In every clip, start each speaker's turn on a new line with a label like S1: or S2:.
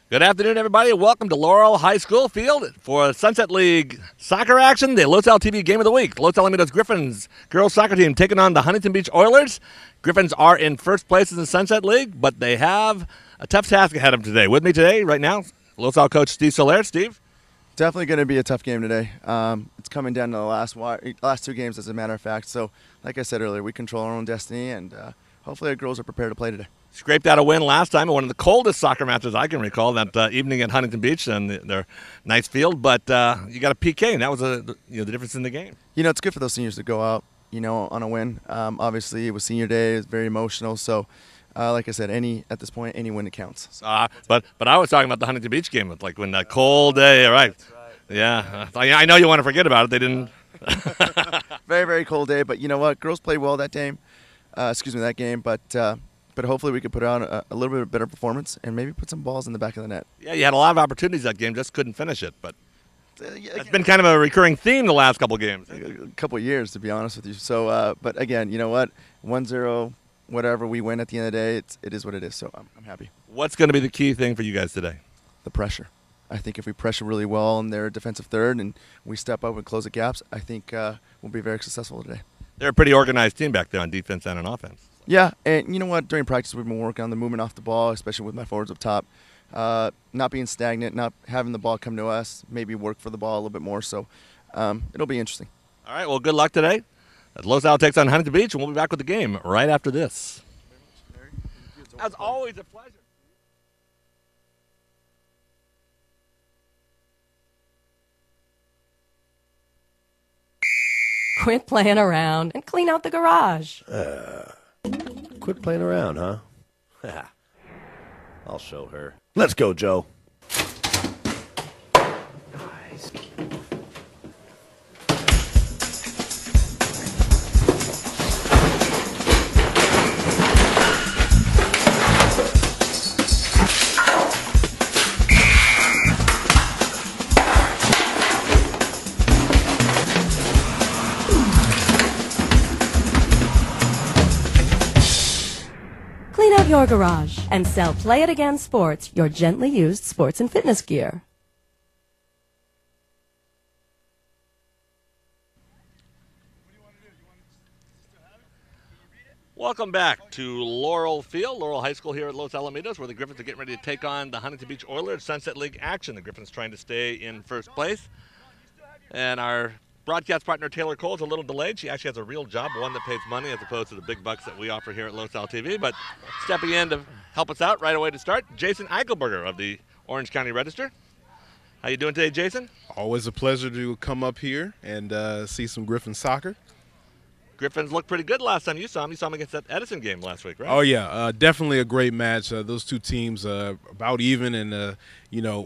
S1: Good afternoon, everybody. Welcome to Laurel High School Field for Sunset League soccer action, the Los Al TV Game of the Week. Los Alamitos Griffins girls soccer team taking on the Huntington Beach Oilers. Griffins are in first place in the Sunset League, but they have a tough task ahead of them today. With me today, right now, Los Al coach Steve Soler. Steve?
S2: Definitely going to be a tough game today. It's coming down to the last two games, as a matter of fact. So, like I said earlier, we control our own destiny, and hopefully our girls are prepared to play today.
S1: Scraped out a win last time in one of the coldest soccer matches I can recall that evening at Huntington Beach and their nice field. But you got a PK, and that was the difference in the game.
S2: It's good for those seniors to go out, on a win. Obviously, it was senior day. It was very emotional. So, like I said, at this point, any win counts. So.
S1: But I was talking about the Huntington Beach game, like when that cold day. Right? Yeah, I know you want to forget about it. They didn't.
S2: Very, very cold day. But you know what? Girls played well that game. That game. But hopefully we could put on a little bit of better performance and maybe put some balls in the back of the net.
S1: Yeah, you had a lot of opportunities that game, just couldn't finish it. But it's been kind of a recurring theme the last couple of games.
S2: A couple of years, to be honest with you. So, but again, you know what? 1-0, whatever we win at the end of the day, it is what it is. So I'm happy.
S1: What's going to be the key thing for you guys today?
S2: The pressure. I think if we pressure really well in their defensive third and we step up and close the gaps, I think we'll be very successful today.
S1: They're a pretty organized team back there on defense and on offense.
S2: Yeah, and you know what? During practice, we've been working on the movement off the ball, especially with my forwards up top. Not being stagnant, not having the ball come to us, maybe work for the ball a little bit more. So it'll be interesting.
S1: All right, well, good luck today. Los Al takes on Huntington Beach, and we'll be back with the game right after this. As always, a pleasure.
S3: Quit playing around and clean out the garage.
S4: Quit playing around, huh? I'll show her. Let's go, Joe. Nice.
S3: Clean out your garage and sell Play It Again Sports, your gently used sports and fitness gear.
S1: Welcome back to Laurel Field, Laurel High School here at Los Alamitos, where the Griffins are getting ready to take on the Huntington Beach Oilers Sunset League action. The Griffins trying to stay in first place. And our broadcast partner, Taylor Cole, is a little delayed. She actually has a real job, one that pays money as opposed to the big bucks that we offer here at Los Al TV. But stepping in to help us out right away to start, Jason Eichelberger of the Orange County Register. How you doing today, Jason?
S5: Always a pleasure to come up here and see some Griffin soccer.
S1: Griffins looked pretty good last time you saw them. You saw them against that Edison game last week, right?
S5: Oh, yeah. Definitely a great match. Those two teams about even, and,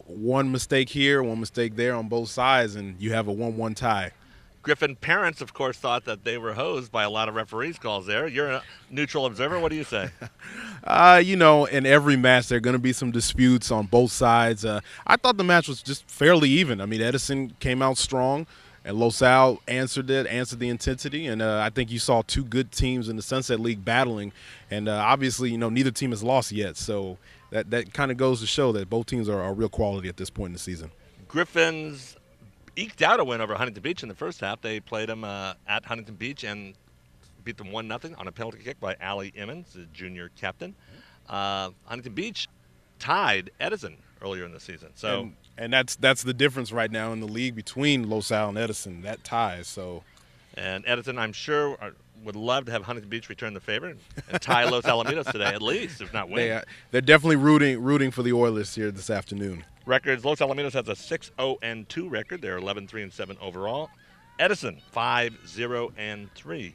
S5: one mistake here, one mistake there on both sides, and you have a 1-1 tie.
S1: Griffin parents, of course, thought that they were hosed by a lot of referees calls there. You're a neutral observer. What do you say?
S5: In every match there are going to be some disputes on both sides. I thought the match was just fairly even. I mean, Edison came out strong, and Los Al answered the intensity, and I think you saw two good teams in the Sunset League battling, and obviously, neither team has lost yet, so that kind of goes to show that both teams are real quality at this point in the season.
S1: Griffins eked out a win over Huntington Beach in the first half. They played them at Huntington Beach and beat them 1-0 on a penalty kick by Allie Emmons, the junior captain. Huntington Beach tied Edison earlier in the season. So
S5: and that's the difference right now in the league between Los Al and Edison, that ties. So,
S1: and Edison, I'm sure, would love to have Huntington Beach return the favor and tie Los Alamitos today, at least, if not win.
S5: They're definitely rooting for the Oilers here this afternoon.
S1: Records: Los Alamitos has a 6-0-2 record. They're 11-3-7 overall. Edison 5-0-3.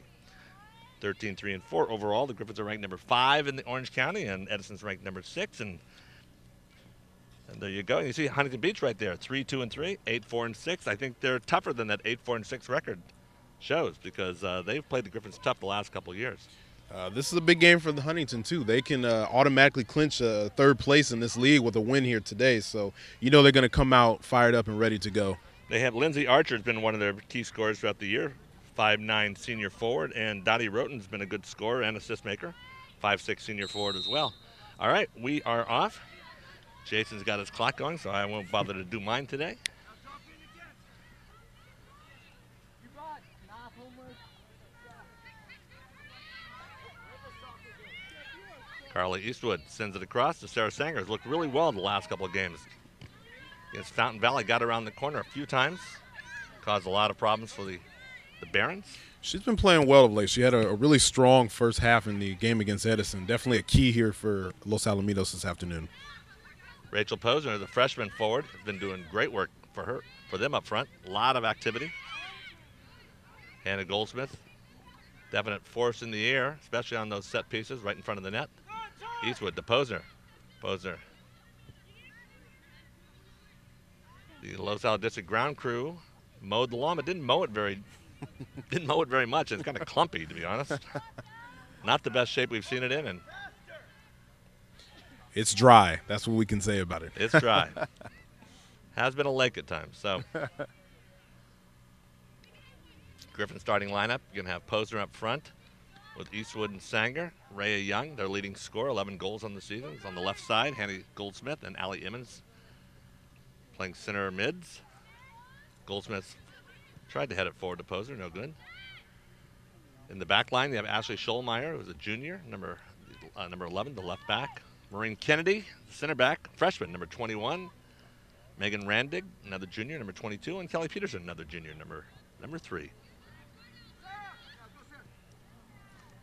S1: 13-3-4 overall. The Griffins are ranked number 5 in the Orange County, and Edison's ranked number 6. And there you go. You see Huntington Beach right there, 3-2-3, 8-4-6. I think they're tougher than that 8-4-6 record shows because they've played the Griffins tough the last couple of years.
S5: This is a big game for the Huntington, too. They can automatically clinch third place in this league with a win here today. So, they're going to come out fired up and ready to go.
S1: They have Lindsay Archer has been one of their key scorers throughout the year, 5'9" senior forward, and Dottie Roten's been a good scorer and assist maker, 5'6" senior forward as well. All right, we are off. Jason's got his clock going, so I won't bother to do mine today. Carly Eastwood sends it across to Sarah Sanger. Has looked really well in the last couple of games. Against Fountain Valley, got around the corner a few times. Caused a lot of problems for the Barons.
S5: She's been playing well of late. She had a really strong first half in the game against Edison. Definitely a key here for Los Alamitos this afternoon.
S1: Rachel Posner, the freshman forward, has been doing great work for them up front. A lot of activity. Hannah Goldsmith, definite force in the air, especially on those set pieces right in front of the net. Eastwood to Posner. Posner. The Los Al District ground crew mowed the lawn, but didn't mow it very much. It's kind of clumpy, to be honest. Not the best shape we've seen it in, and
S5: it's dry. That's what we can say about it.
S1: It's dry. Has been a lake at times. So Griffin starting lineup. You're going to have Posner up front with Eastwood and Sanger. Rhea Young, their leading scorer, 11 goals on the season. Is on the left side. Hannah Goldsmith and Allie Emmons playing center mids. Goldsmith tried to head it forward to Posner, no good. In the back line, you have Ashley Scholmeyer, who's a junior, number 11, the left back. Maureen Kennedy, center back, freshman, number 21. Megan Randig, another junior, number 22. And Kelly Peterson, another junior, number 3.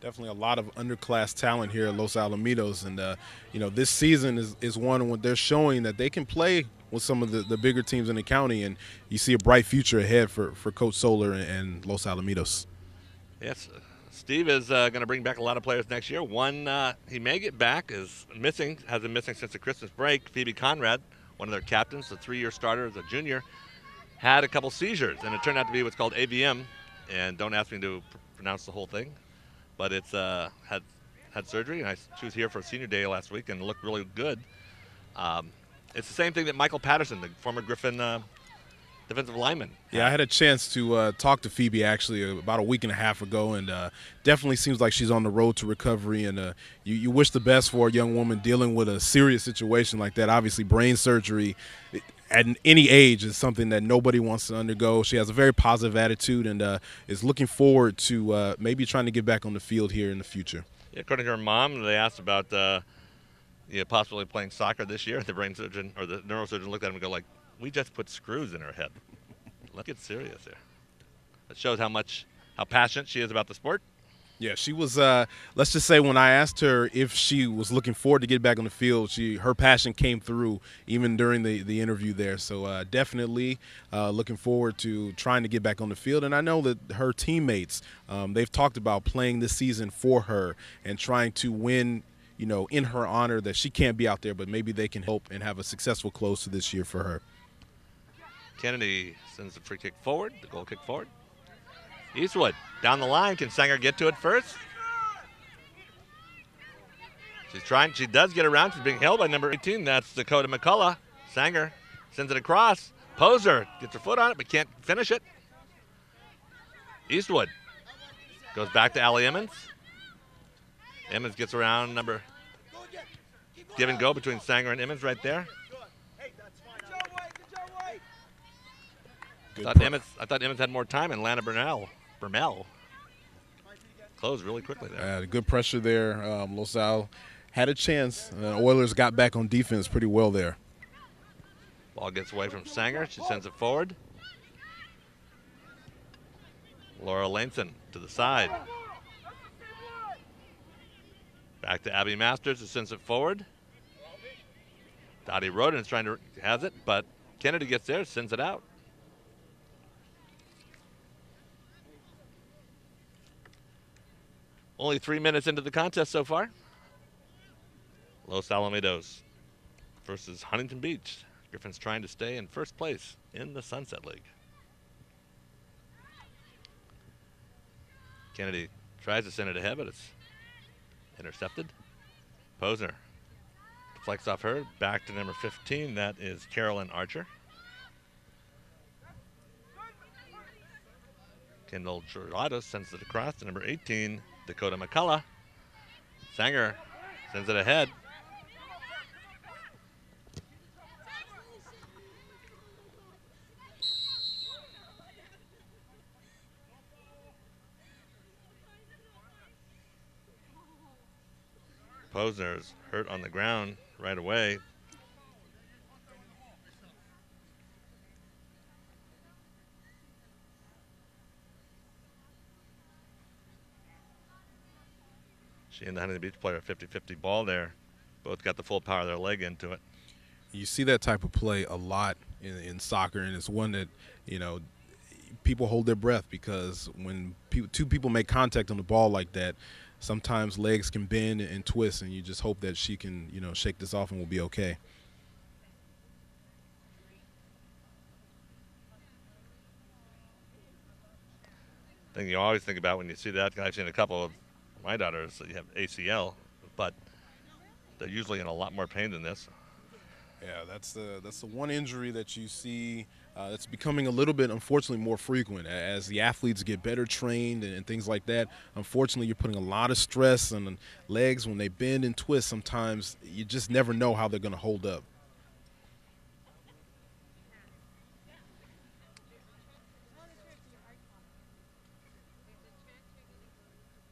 S5: Definitely a lot of underclass talent here at Los Alamitos. And, this season is one when they're showing that they can play with some of the bigger teams in the county. And you see a bright future ahead for Coach Solar and Los Alamitos.
S1: Yes, Steve is going to bring back a lot of players next year. One he may get back has been missing since the Christmas break. Phoebe Conrad, one of their captains, a 3-year starter as a junior, had a couple seizures, and it turned out to be what's called AVM. And don't ask me to pronounce the whole thing, but it's had surgery, and she was here for senior day last week and looked really good. It's the same thing that Michael Patterson, the former Griffin defensive lineman.
S5: Yeah, I had a chance to talk to Phoebe actually about a week and a half ago, and definitely seems like she's on the road to recovery. And you wish the best for a young woman dealing with a serious situation like that. Obviously, brain surgery at any age is something that nobody wants to undergo. She has a very positive attitude and is looking forward to maybe trying to get back on the field here in the future.
S1: Yeah, according to her mom, they asked about possibly playing soccer this year. The brain surgeon or the neurosurgeon looked at him and go like, "We just put screws in her head. Let's get serious here." It shows how passionate she is about the sport.
S5: Yeah, she was, let's just say when I asked her if she was looking forward to get back on the field, her passion came through even during the interview there. So definitely looking forward to trying to get back on the field. And I know that her teammates, they've talked about playing this season for her and trying to win, in her honor, that she can't be out there, but maybe they can help and have a successful close to this year for her.
S1: Kennedy sends the free kick forward, the goal kick forward. Eastwood down the line. Can Sanger get to it first? She's trying. She does get around. She's being held by number 18. That's Dakota McCullough. Sanger sends it across. Poser gets her foot on it but can't finish it. Eastwood goes back to Allie Emmons. Emmons gets around give and go between Sanger and Emmons right there. I thought Emmons had more time, and Lana Bernal closed really quickly there.
S5: Good pressure there. Los Al had a chance. Oilers got back on defense pretty well there.
S1: Ball gets away from Sanger. She sends it forward. Laura Laneson to the side. Back to Abby Masters, who sends it forward. Dottie Roden has it, but Kennedy gets there, sends it out. Only 3 minutes into the contest so far. Los Alamitos versus Huntington Beach. Griffin's trying to stay in first place in the Sunset League. Kennedy tries to send it ahead, but it's intercepted. Posner deflects off her. Back to number 15. That is Carolyn Archer. Kendall Gerardo sends it across to number 18. Dakota McCullough. Sanger sends it ahead. Posner is hurt on the ground right away. She and the Huntington Beach player, 50-50 ball there. Both got the full power of their leg into it.
S5: You see that type of play a lot in soccer, and it's one that, people hold their breath because when two people make contact on the ball like that, sometimes legs can bend and twist, and you just hope that she can, shake this off and we'll be okay.
S1: Thing you always think about when you see that, I've seen a couple of my daughters that you have ACL, but they're usually in a lot more pain than this.
S5: Yeah, that's the one injury that you see that's becoming a little bit, unfortunately, more frequent as the athletes get better trained and things like that. Unfortunately, you're putting a lot of stress on the legs when they bend and twist. Sometimes you just never know how they're going to hold up.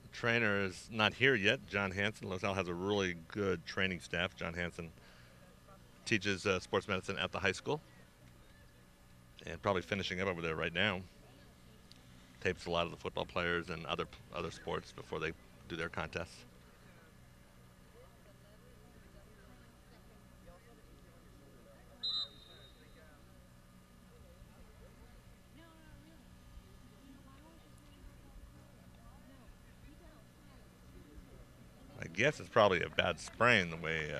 S1: The trainer is not here yet. John Hansen. LaSalle has a really good training staff. John Hansen teaches sports medicine at the high school and probably finishing up over there right now. Tapes a lot of the football players and other sports before they do their contests. I guess it's probably a bad sprain the way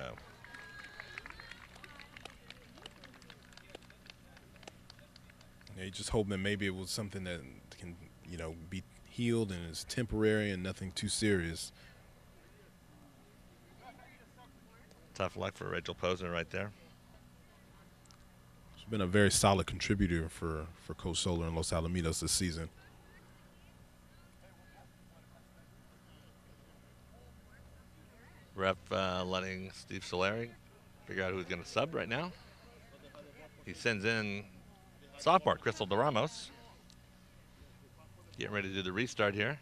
S5: You just hope that maybe it was something that can, be healed and is temporary and nothing too serious.
S1: tough luck for Rachel Posner right there.
S5: She's been a very solid contributor for Coach Solar and Los Alamitos this season.
S1: Ref letting Steve Solari figure out who's going to sub right now. He sends in sophomore Crystal DeRamos. Getting ready to do the restart here.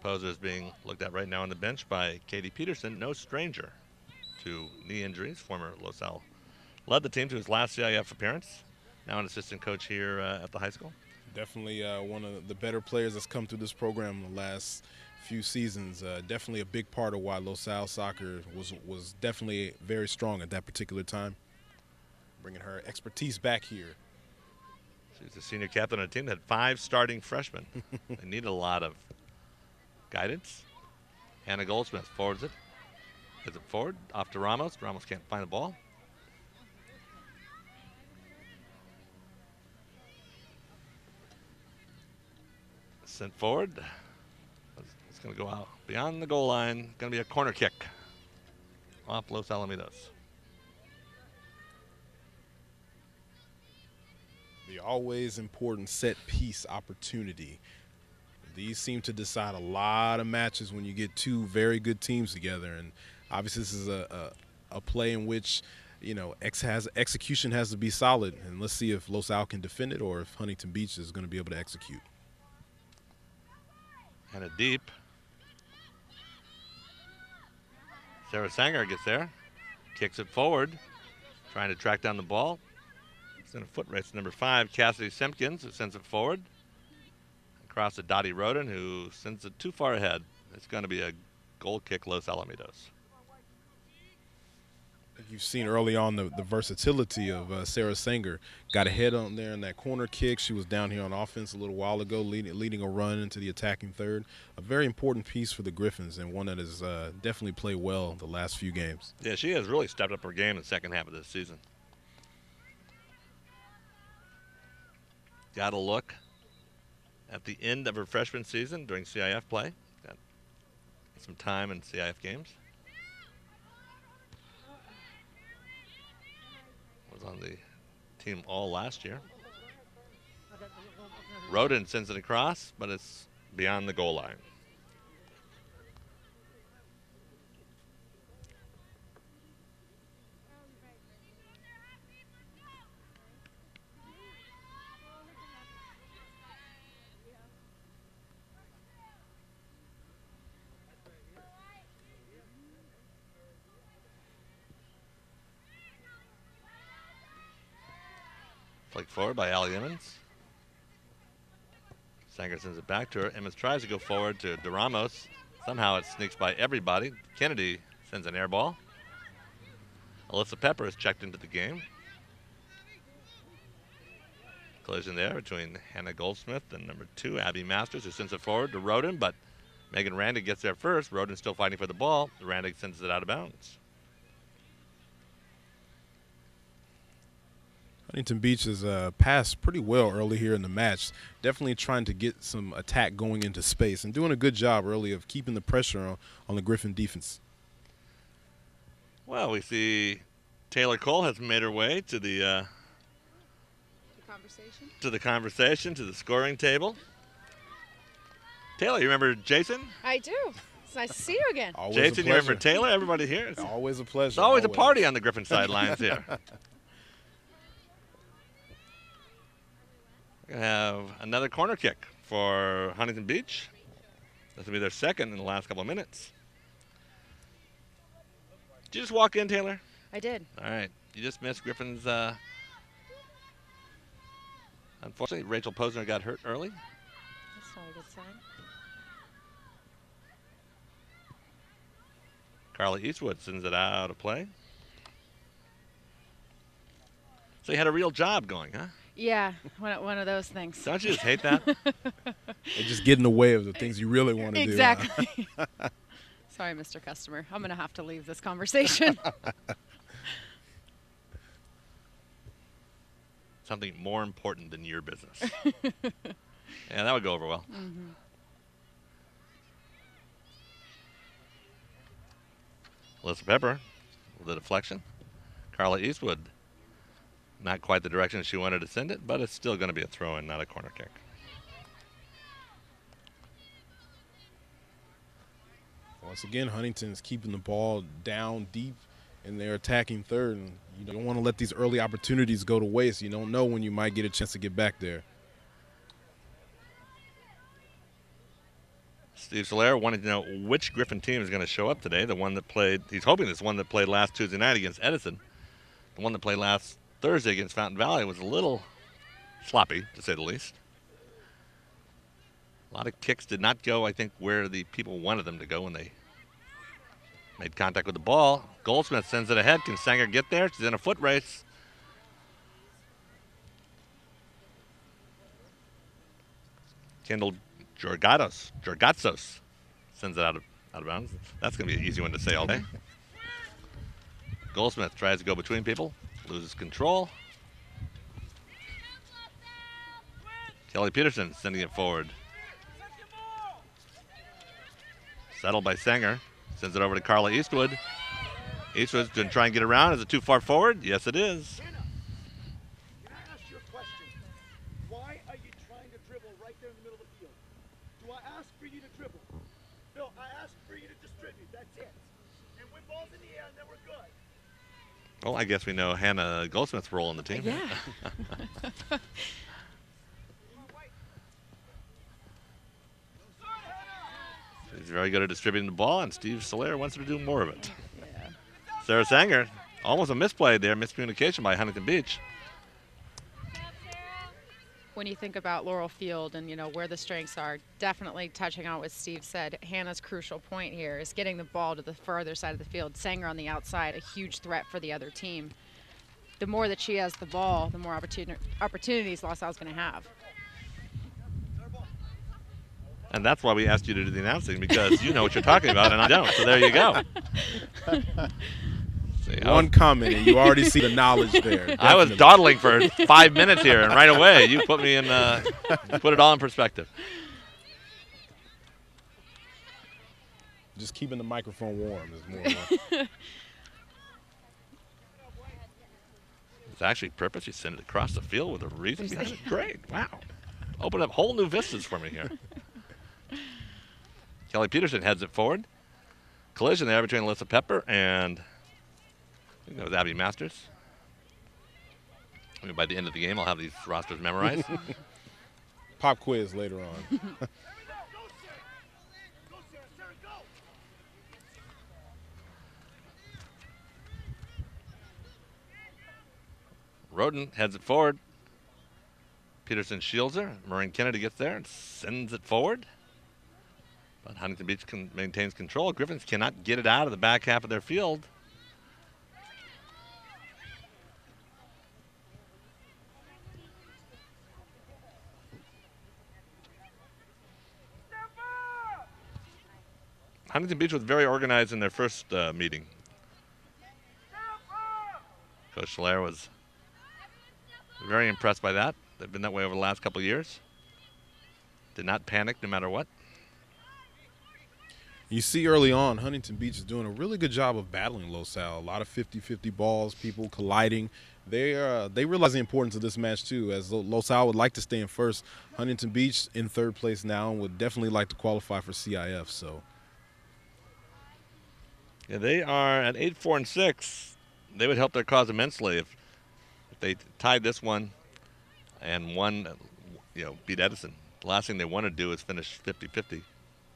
S1: Poser is being looked at right now on the bench by Katie Peterson, no stranger to knee injuries. Former LaSalle led the team to his last CIF appearance. Now an assistant coach here at the high school.
S5: Definitely one of the better players that's come through this program in the last few seasons. Definitely a big part of why LaSalle soccer was definitely very strong at that particular time. Bringing her expertise back here.
S1: She's the senior captain on a team that had 5 starting freshmen. They needed a lot of guidance. Hannah Goldsmith forwards it. Is it forward? Off to Ramos. Ramos can't find the ball. Sent forward. It's going to go out beyond the goal line. Going to be a corner kick off Los Alamitos.
S5: The always important set piece opportunity. These seem to decide a lot of matches when you get two very good teams together, and obviously this is a play in which execution has to be solid, and let's see if Los Al can defend it or if Huntington Beach is going to be able to execute.
S1: And a deep. Sarah Sanger gets there, kicks it forward, trying to track down the ball. It's in a foot race. Number 5, Cassidy Simpkins, who sends it forward. Across to Dottie Roden, who sends it too far ahead. It's going to be a goal kick, Los Alamitos.
S5: You've seen early on the versatility of Sarah Sanger. Got ahead on there in that corner kick. She was down here on offense a little while ago, leading a run into the attacking third. A very important piece for the Griffins, and one that has definitely played well the last few games.
S1: Yeah, she has really stepped up her game in the second half of this season. Got a look at the end of her freshman season during CIF play. Got some time in CIF games. Was on the team all last year. Roden sends it across, but it's beyond the goal line. Flick forward by Allie Emmons. Sanger sends it back to her. Emmons tries to go forward to DeRamos. Somehow it sneaks by everybody. Kennedy sends an air ball. Alyssa Pepper is checked into the game. Collision there between Hannah Goldsmith and number 2, Abby Masters, who sends it forward to Roden, but Megan Randig gets there first. Roden still fighting for the ball. Randig sends it out of bounds.
S5: Huntington Beach has passed pretty well early here in the match. Definitely trying to get some attack going into space and doing a good job early of keeping the pressure on the Griffin defense.
S1: Well, we see Taylor Cole has made her way to the conversation, to the scoring table. Taylor, you remember Jason?
S6: I do. It's nice to see you again.
S5: Always
S1: Jason, you remember Taylor? Everybody here? It's
S5: always a pleasure.
S1: It's always a party on the Griffin sidelines here. We're going to have another corner kick for Huntington Beach. This will be their second in the last couple of minutes. Did you just walk in, Taylor?
S6: I did.
S1: All right. You just missed Griffin's. Unfortunately, Rachel Posner got hurt early.
S6: That's not a good sign.
S1: Carla Eastwood sends it out of play. So you had a real job going, huh?
S6: Yeah, one of those things.
S1: Don't you just hate that?
S5: They just get in the way of the things you really want to do.
S6: Exactly. Sorry, Mr. Customer. I'm going to have to leave this conversation.
S1: Something more important than your business. Yeah, that would go over well.
S6: Mm-hmm.
S1: Alyssa Pepper with a deflection. Carla Eastwood, not quite the direction she wanted to send it, but it's still going to be a throw-in, not a corner kick.
S5: Once again, Huntington's keeping the ball down deep in their attacking third, and you don't want to let these early opportunities go to waste. You don't know when you might get a chance to get back there.
S1: Steve Solaire wanted to know which Griffin team is going to show up today. The one that played, he's hoping it's one that played last Tuesday night against Edison. The one that played last Thursday against Fountain Valley was a little sloppy, to say the least. A lot of kicks did not go, I think, where the people wanted them to go when they made contact with the ball. Goldsmith sends it ahead. Can Sanger get there? She's in a foot race. Kendall Jorgatsos sends it out of bounds. That's going to be an easy one to say all day. Goldsmith tries to go between people, loses control. Kelly Peterson sending it forward. Settled by Sanger. Sends it over to Carla Eastwood. Eastwood's going to try and get around. Is it too far forward? Yes, it is.
S7: Hannah, can I ask you a question? Why are you trying to dribble right there in the middle of the field? Do I ask for you to dribble? No, I ask for you to distribute. That's it. And win balls in the air, and then we're good.
S1: Well, I guess we know Hannah Goldsmith's role in the team.
S6: Yeah.
S1: She's very good at distributing the ball, and Steve Solaire wants her to do more of it.
S6: Yeah.
S1: Sarah Sanger, almost a misplay there, miscommunication by Huntington Beach.
S6: When you think about Laurel Field and, you know, where the strengths are, definitely touching on what Steve said, Hannah's crucial point here is getting the ball to the further side of the field. Sanger on the outside, a huge threat for the other team. The more that she has the ball, the more opportunities LaSalle's going to have.
S1: And that's why we asked you to do the announcing, because you know what you're talking about and I don't. So there you go. See,
S5: One comment, and you already see the knowledge there.
S1: I was dawdling for 5 minutes here, and right away you put me in, put it all in perspective.
S5: Just keeping the microphone warm is more.
S1: It's actually purpose. You send it across the field with a reason behind it. Great. Wow. Open up whole new vistas for me here. Kelly Peterson heads it forward. Collision there between Alyssa Pepper and I think that was Abby Masters. I mean, by the end of the game, I'll have these rosters memorized.
S5: Pop quiz later on.
S1: Roden heads it forward. Peterson shields her. Maureen Kennedy gets there and sends it forward. But Huntington Beach maintains control. Griffins cannot get it out of the back half of their field. Huntington Beach was very organized in their first meeting. Coach Schler was very impressed by that. They've been that way over the last couple of years. Did not panic no matter what.
S5: You see early on, Huntington Beach is doing a really good job of battling LaSalle. A lot of 50-50 balls, people colliding. They realize the importance of this match, too, as LaSalle would like to stay in first. Huntington Beach in third place now and would definitely like to qualify for CIF. So,
S1: yeah, they are at 8-4-6. They would help their cause immensely if they tied this one and won, beat Edison. The last thing they want to do is finish 50-50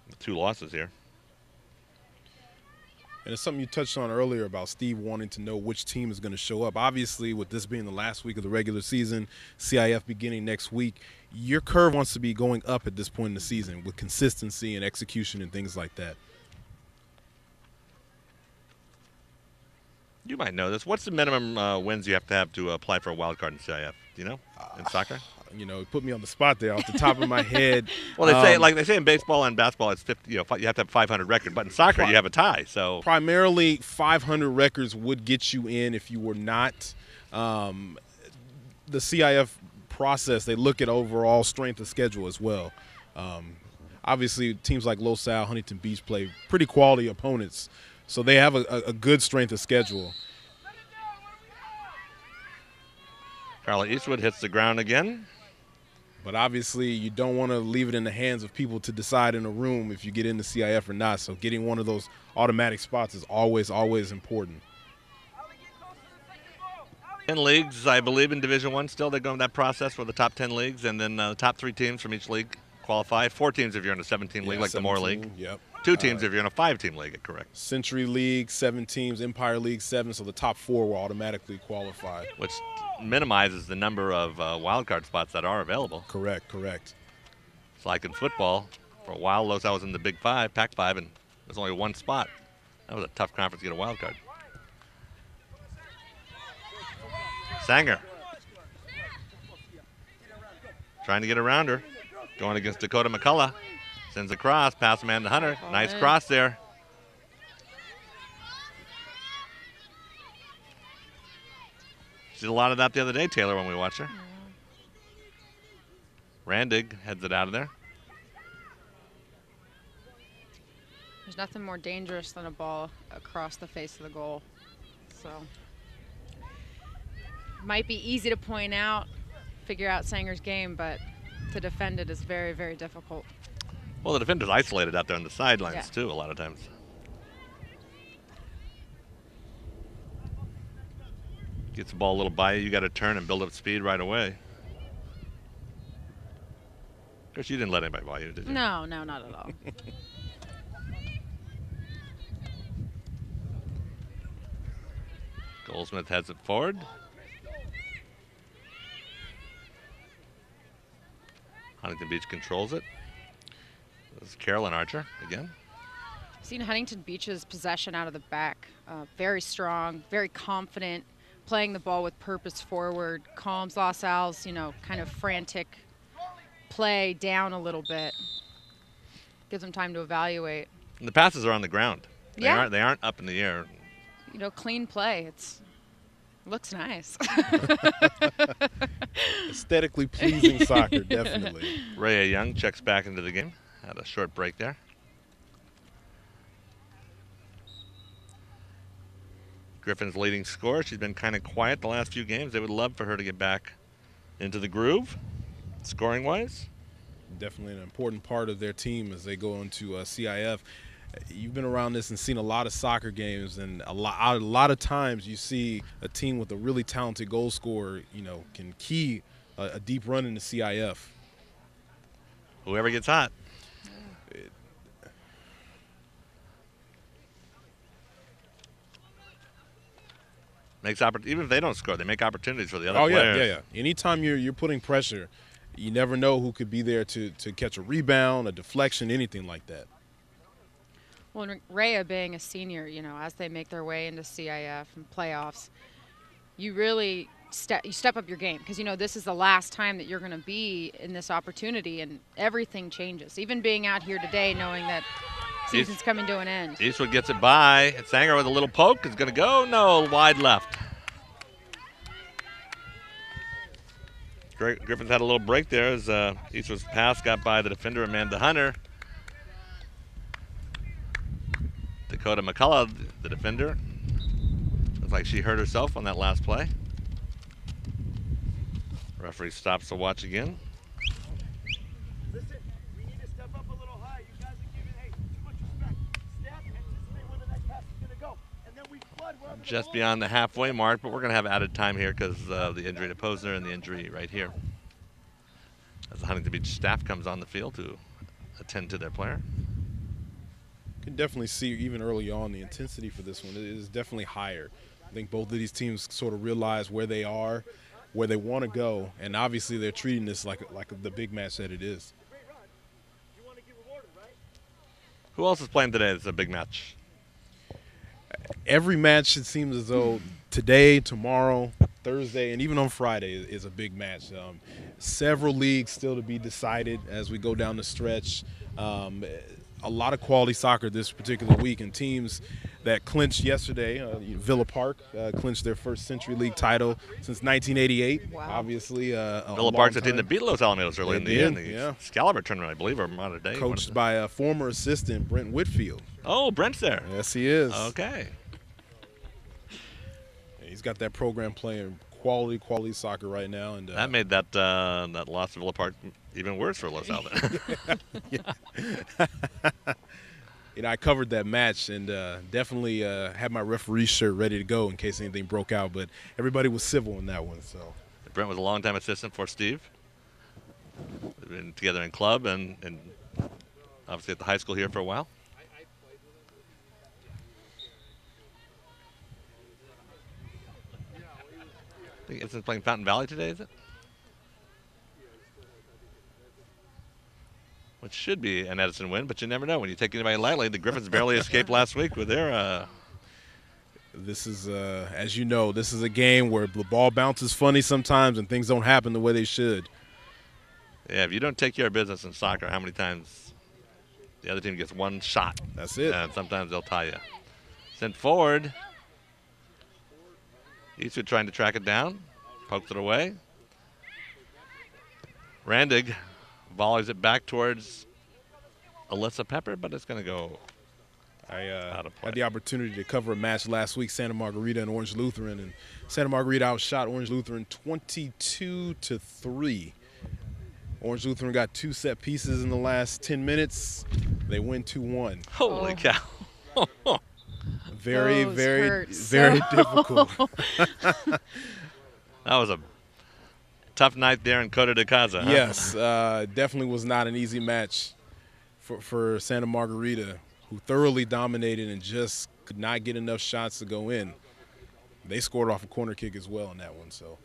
S1: with 2 losses here.
S5: and it's something you touched on earlier about Steve wanting to know which team is going to show up. Obviously, with this being the last week of the regular season, CIF beginning next week, your curve wants to be going up at this point in the season with consistency and execution and things like that.
S1: You might know this. What's the minimum wins you have to apply for a wild card in CIF? Do you know? In soccer?
S5: You know, put me on the spot there off the top of my head.
S1: Well, they say in baseball and basketball, it's 50. You have to have a 500 record, but in soccer you have a tie. So
S5: primarily, 500 records would get you in if you were not. The CIF process, they look at overall strength of schedule as well. Obviously, teams like LaSalle, Huntington Beach play pretty quality opponents, so they have a good strength of schedule.
S1: Carla Eastwood hits the ground again.
S5: But obviously, you don't want to leave it in the hands of people to decide in a room if you get into CIF or not. So getting one of those automatic spots is always, always important.
S1: 10 leagues, I believe, in Division I still. They're going that process for the top 10 leagues, and then the top 3 teams from each league qualify. 4 teams if you're in a 7-team league, like the Moore League.
S5: Yep.
S1: 2 teams if you're in a 5-team league, correct.
S5: Century League, 7 teams. Empire League, 7. So the top 4 will automatically qualify.
S1: Which minimizes the number of wild card spots that are available.
S5: Correct.
S1: It's like in football. For a while, LaSalle was in the Big 5, Pac-5, and there's only 1 spot. That was a tough conference to get a wild card. Sanger. Trying to get around her. Going against Dakota McCullough. Sends a cross, pass man to Hunter. Nice cross there. She did a lot of that the other day, Taylor, when we watched her. Randig heads it out of there.
S6: There's nothing more dangerous than a ball across the face of the goal. So, might be easy to point out, figure out Sanger's game, but to defend it is very, very difficult.
S1: Well, the defender's isolated out there on the sidelines, too, a lot of times. Gets the ball a little by you got to turn and build up speed right away. Of course, you didn't let anybody by you, did you?
S6: No, not at all.
S1: Goldsmith heads it forward. Huntington Beach controls it. This is Carolyn Archer again.
S6: I've seen Huntington Beach's possession out of the back. Very strong, very confident, playing the ball with purpose forward. Calms LaSalle's, kind of frantic play down a little bit. Gives them time to evaluate.
S1: And the passes are on the ground. They
S6: Yeah.
S1: They aren't up in the air.
S6: Clean play. Looks nice.
S5: Aesthetically pleasing soccer, definitely.
S1: Rhea Young checks back into the game. Had a short break there. Griffin's leading scorer. She's been kind of quiet the last few games. They would love for her to get back into the groove, scoring-wise.
S5: Definitely an important part of their team as they go into CIF. You've been around this and seen a lot of soccer games, and a lot of times you see a team with a really talented goal scorer, can key a deep run into CIF.
S1: Whoever gets hot. Makes even if they don't score, they make opportunities for the other players.
S5: Yeah. Anytime you're putting pressure you never know who could be there to catch a rebound, a deflection, anything like that.
S6: Well, and Rhea being a senior, you know, as they make their way into CIF and playoffs, you really step up your game because, you know, this is the last time that you're going to be in this opportunity, and everything changes. Even being out here today knowing that season's coming to an end.
S1: Eastwood gets it by. Sanger with a little poke. Is going to go. No, wide left. Griffin's had a little break there as Eastwood's pass got by the defender, Amanda Hunter. Dakota McCullough, the defender. Looks like she hurt herself on that last play. Referee stops to watch again.
S7: Listen, we need to step up a little higher. You guys are giving, too much respect. Step, anticipate where the next pass is going to go. And then we flood wherever the
S1: Just
S7: ball
S1: beyond the halfway mark, but we're going to have added time here because of the injury to Posner and the injury right here. As the Huntington Beach staff comes on the field to attend to their player.
S5: You can definitely see even early on the intensity for this one is definitely higher. I think both of these teams sort of realize where they are, where they want to go, and obviously they're treating this like the big match that it is.
S7: you want to get rewarded, right?
S1: Who else is playing today? It's a big match.
S5: Every match, it seems as though today, tomorrow, Thursday, and even on Friday is a big match. Several leagues still to be decided as we go down the stretch. A lot of quality soccer this particular week, and teams that clinched yesterday. Villa Park clinched their first Century League title since 1988.
S6: Wow.
S5: Obviously,
S1: Villa Park's a team that beat Los Alamitos early in the
S5: did,
S1: end. The
S5: yeah.
S1: Excalibur tournament, I believe, or modern day.
S5: Coached by a former assistant, Brent Whitfield.
S1: Oh, Brent's there.
S5: Yes, he is.
S1: Okay.
S5: He's got that program playing quality soccer right now, and
S1: That made that loss to Villa Park even worse for Los Alamitos.
S5: You know, I covered that match and definitely had my referee shirt ready to go in case anything broke out, but everybody was civil in that one. So
S1: Brent was a longtime assistant for Steve. They've been together in club and obviously at the high school here for a while. I think it's playing Fountain Valley today, is it? Which should be an Edison win, but you never know when you take anybody lightly. The Griffins barely escaped last week with their.
S5: this is, as you know, this is a game where the ball bounces funny sometimes and things don't happen the way they should.
S1: Yeah, if you don't take care of business in soccer, how many times the other team gets one shot?
S5: That's it.
S1: And sometimes they'll tie you. Sent forward. Eastwood trying to track it down. Pokes it away. Randig volleys it back towards Alyssa Pepper, but it's going to go out of play.
S5: Had the opportunity to cover a match last week, Santa Margarita and Orange Lutheran, and Santa Margarita outshot Orange Lutheran 22-3. Orange Lutheran got 2 set pieces in the last 10 minutes. They win 2-1.
S1: Holy cow.
S5: Very,
S6: Those
S5: very,
S6: hurt
S5: very
S6: so.
S5: difficult.
S1: That was a tough night there in Coto de Casa. Huh?
S5: Yes, definitely was not an easy match for Santa Margarita, who thoroughly dominated and just could not get enough shots to go in. They scored off a corner kick as well in that one. So.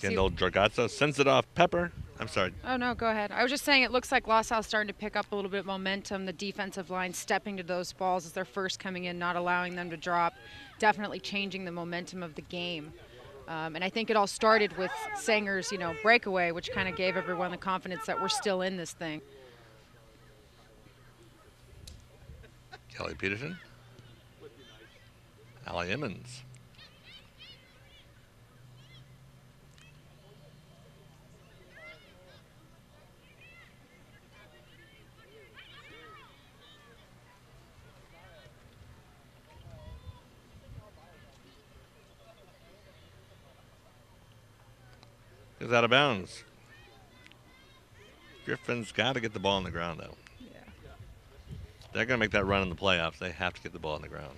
S1: Kendall Dragazzo sends it off Pepper. I'm sorry.
S6: Oh, no, go ahead. I was just saying it looks like LAHS starting to pick up a little bit of momentum. The defensive line stepping to those balls as they're first coming in, not allowing them to drop, definitely changing the momentum of the game. And I think it all started with Sanger's, breakaway, which kind of gave everyone the confidence that we're still in this thing.
S1: Kelly Peterson. Allie Emmons. Is out of bounds. Griffin's got to get the ball on the ground, though.
S6: Yeah.
S5: They're
S1: going to make that run in the playoffs. They have to get the ball on the ground.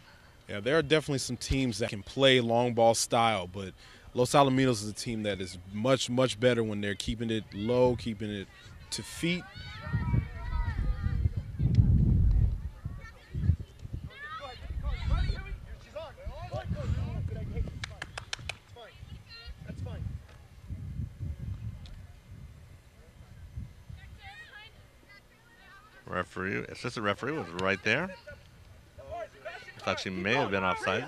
S5: Yeah, there are definitely some teams that can play long ball style, but Los Alamitos is a team that is much, much better when they're keeping it low, keeping it to feet.
S1: Referee, assistant referee was right there. I thought she may have been offside.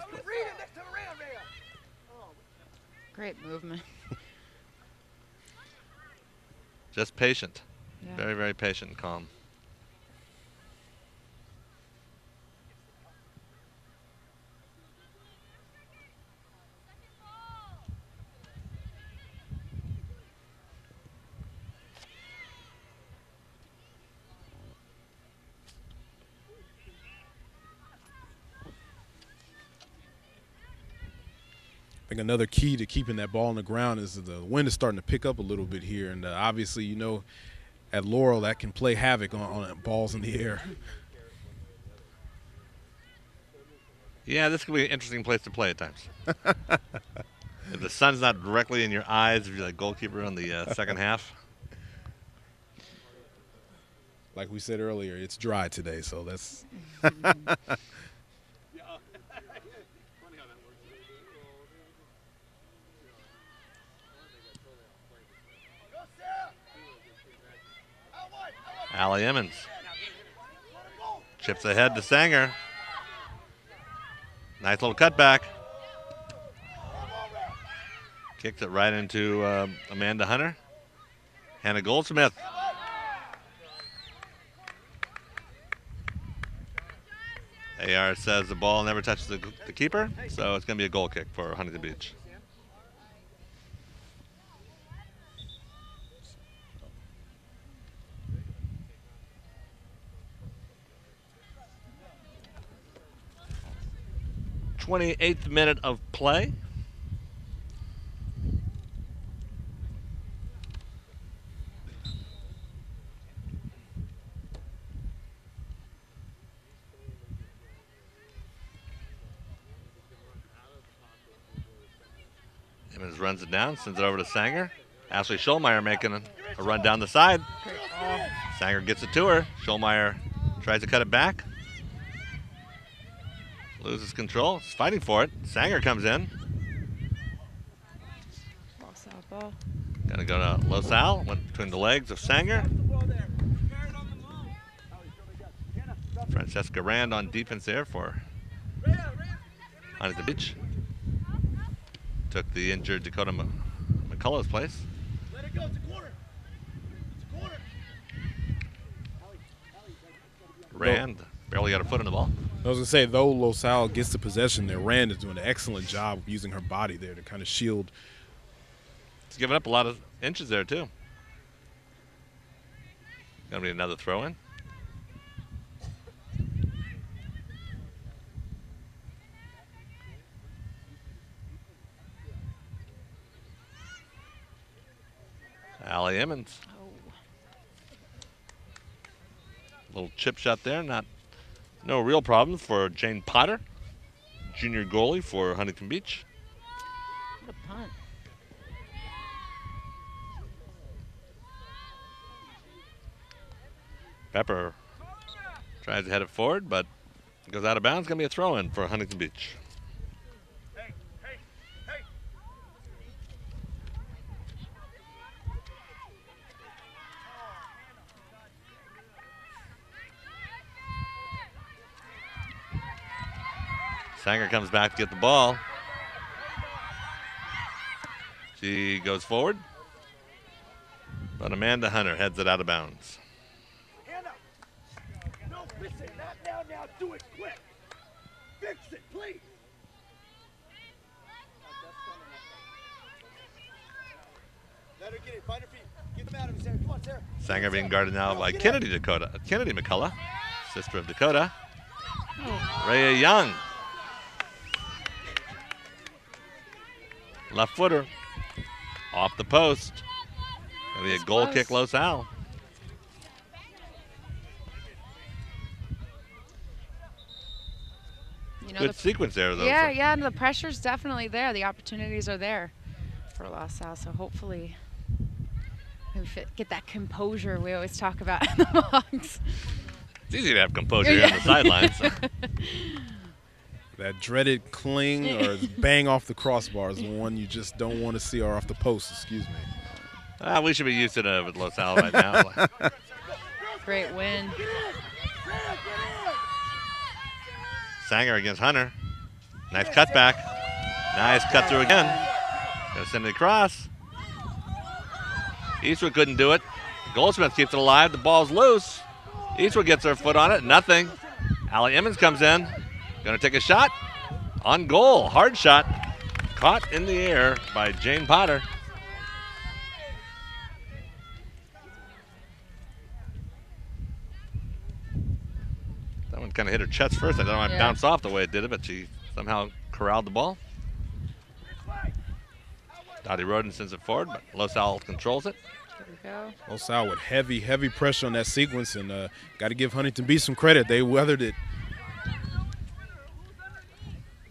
S6: Great movement.
S1: Just patient.
S6: Yeah.
S1: Very, very patient and calm.
S5: I think another key to keeping that ball on the ground is the wind is starting to pick up a little bit here, and obviously, you know, at Laurel that can play havoc on balls in the air.
S1: Yeah, this could be an interesting place to play at times. If the sun's not directly in your eyes, if you're the goalkeeper in the second half.
S5: Like we said earlier, it's dry today, so that's.
S1: Allie Emmons chips ahead to Sanger. Nice little cutback. Kicks it right into Amanda Hunter. Hannah Goldsmith. AR says the ball never touches the keeper, so it's going to be a goal kick for Huntington Beach. '28th minute of play. Emmons runs it down, sends it over to Sanger. Ashley Schulmeyer making a run down the side. Sanger gets it to her. Schulmeyer tries to cut it back. Loses control. She's fighting for it. Sanger comes in.
S6: Ball.
S1: Gonna go to LaSalle. Went between the legs of Sanger. Francesca Rand on defense there for Huntington Beach. Took the injured Dakota McCullough's place.
S7: Let it go. It's a corner. It's a corner.
S1: Rand barely got her foot in the ball.
S5: I was going to say, though LaSalle gets the possession there, Rand is doing an excellent job of using her body there to kind of shield.
S1: It's giving up a lot of inches there, too. Gonna be another throw-in. Allie Emmons. Little chip shot there. No real problems for Jane Potter, junior goalie for Huntington Beach.
S6: What a punt.
S1: Pepper tries to head it forward, but goes out of bounds. Going to be a throw-in for Huntington Beach. Sanger comes back to get the ball. She goes forward, but Amanda Hunter heads it out of bounds.
S7: Hannah! No, listen, not now, do it quick! Fix it, please! Let her get it, find her feet. Get them out of me, Sarah. Come on, Sarah.
S1: Sanger being guarded now by Kennedy McCullough, sister of Dakota. Rhea Young. Left footer. Off the post. Gonna be a goal kick, LaSalle.
S6: You know,
S1: Good sequence there, though.
S6: Yeah, and the pressure's definitely there. The opportunities are there for LaSalle, so hopefully we get that composure we always talk about in the box.
S1: It's easy to have composure here on the sidelines. So.
S5: That dreaded cling or bang off the crossbar is the one you just don't want to see, or off the post, excuse me.
S1: We should be used to it with LaSalle right now.
S6: Great win.
S1: Sanger against Hunter. Nice cutback. Nice cut through again. Gonna send it across. Eastwood couldn't do it. Goldsmith keeps it alive. The ball's loose. Eastwood gets her foot on it. Nothing. Allie Emmons comes in. Gonna take a shot. On goal. Hard shot. Caught in the air by Jane Potter. That one kind of hit her chest first. I don't know if it bounced off the way it did it, but she somehow corralled the ball. Dottie Roden sends it forward, but LaSalle controls it.
S6: There we go.
S5: LaSalle with heavy pressure on that sequence, and got to give Huntington Beach some credit. They weathered it.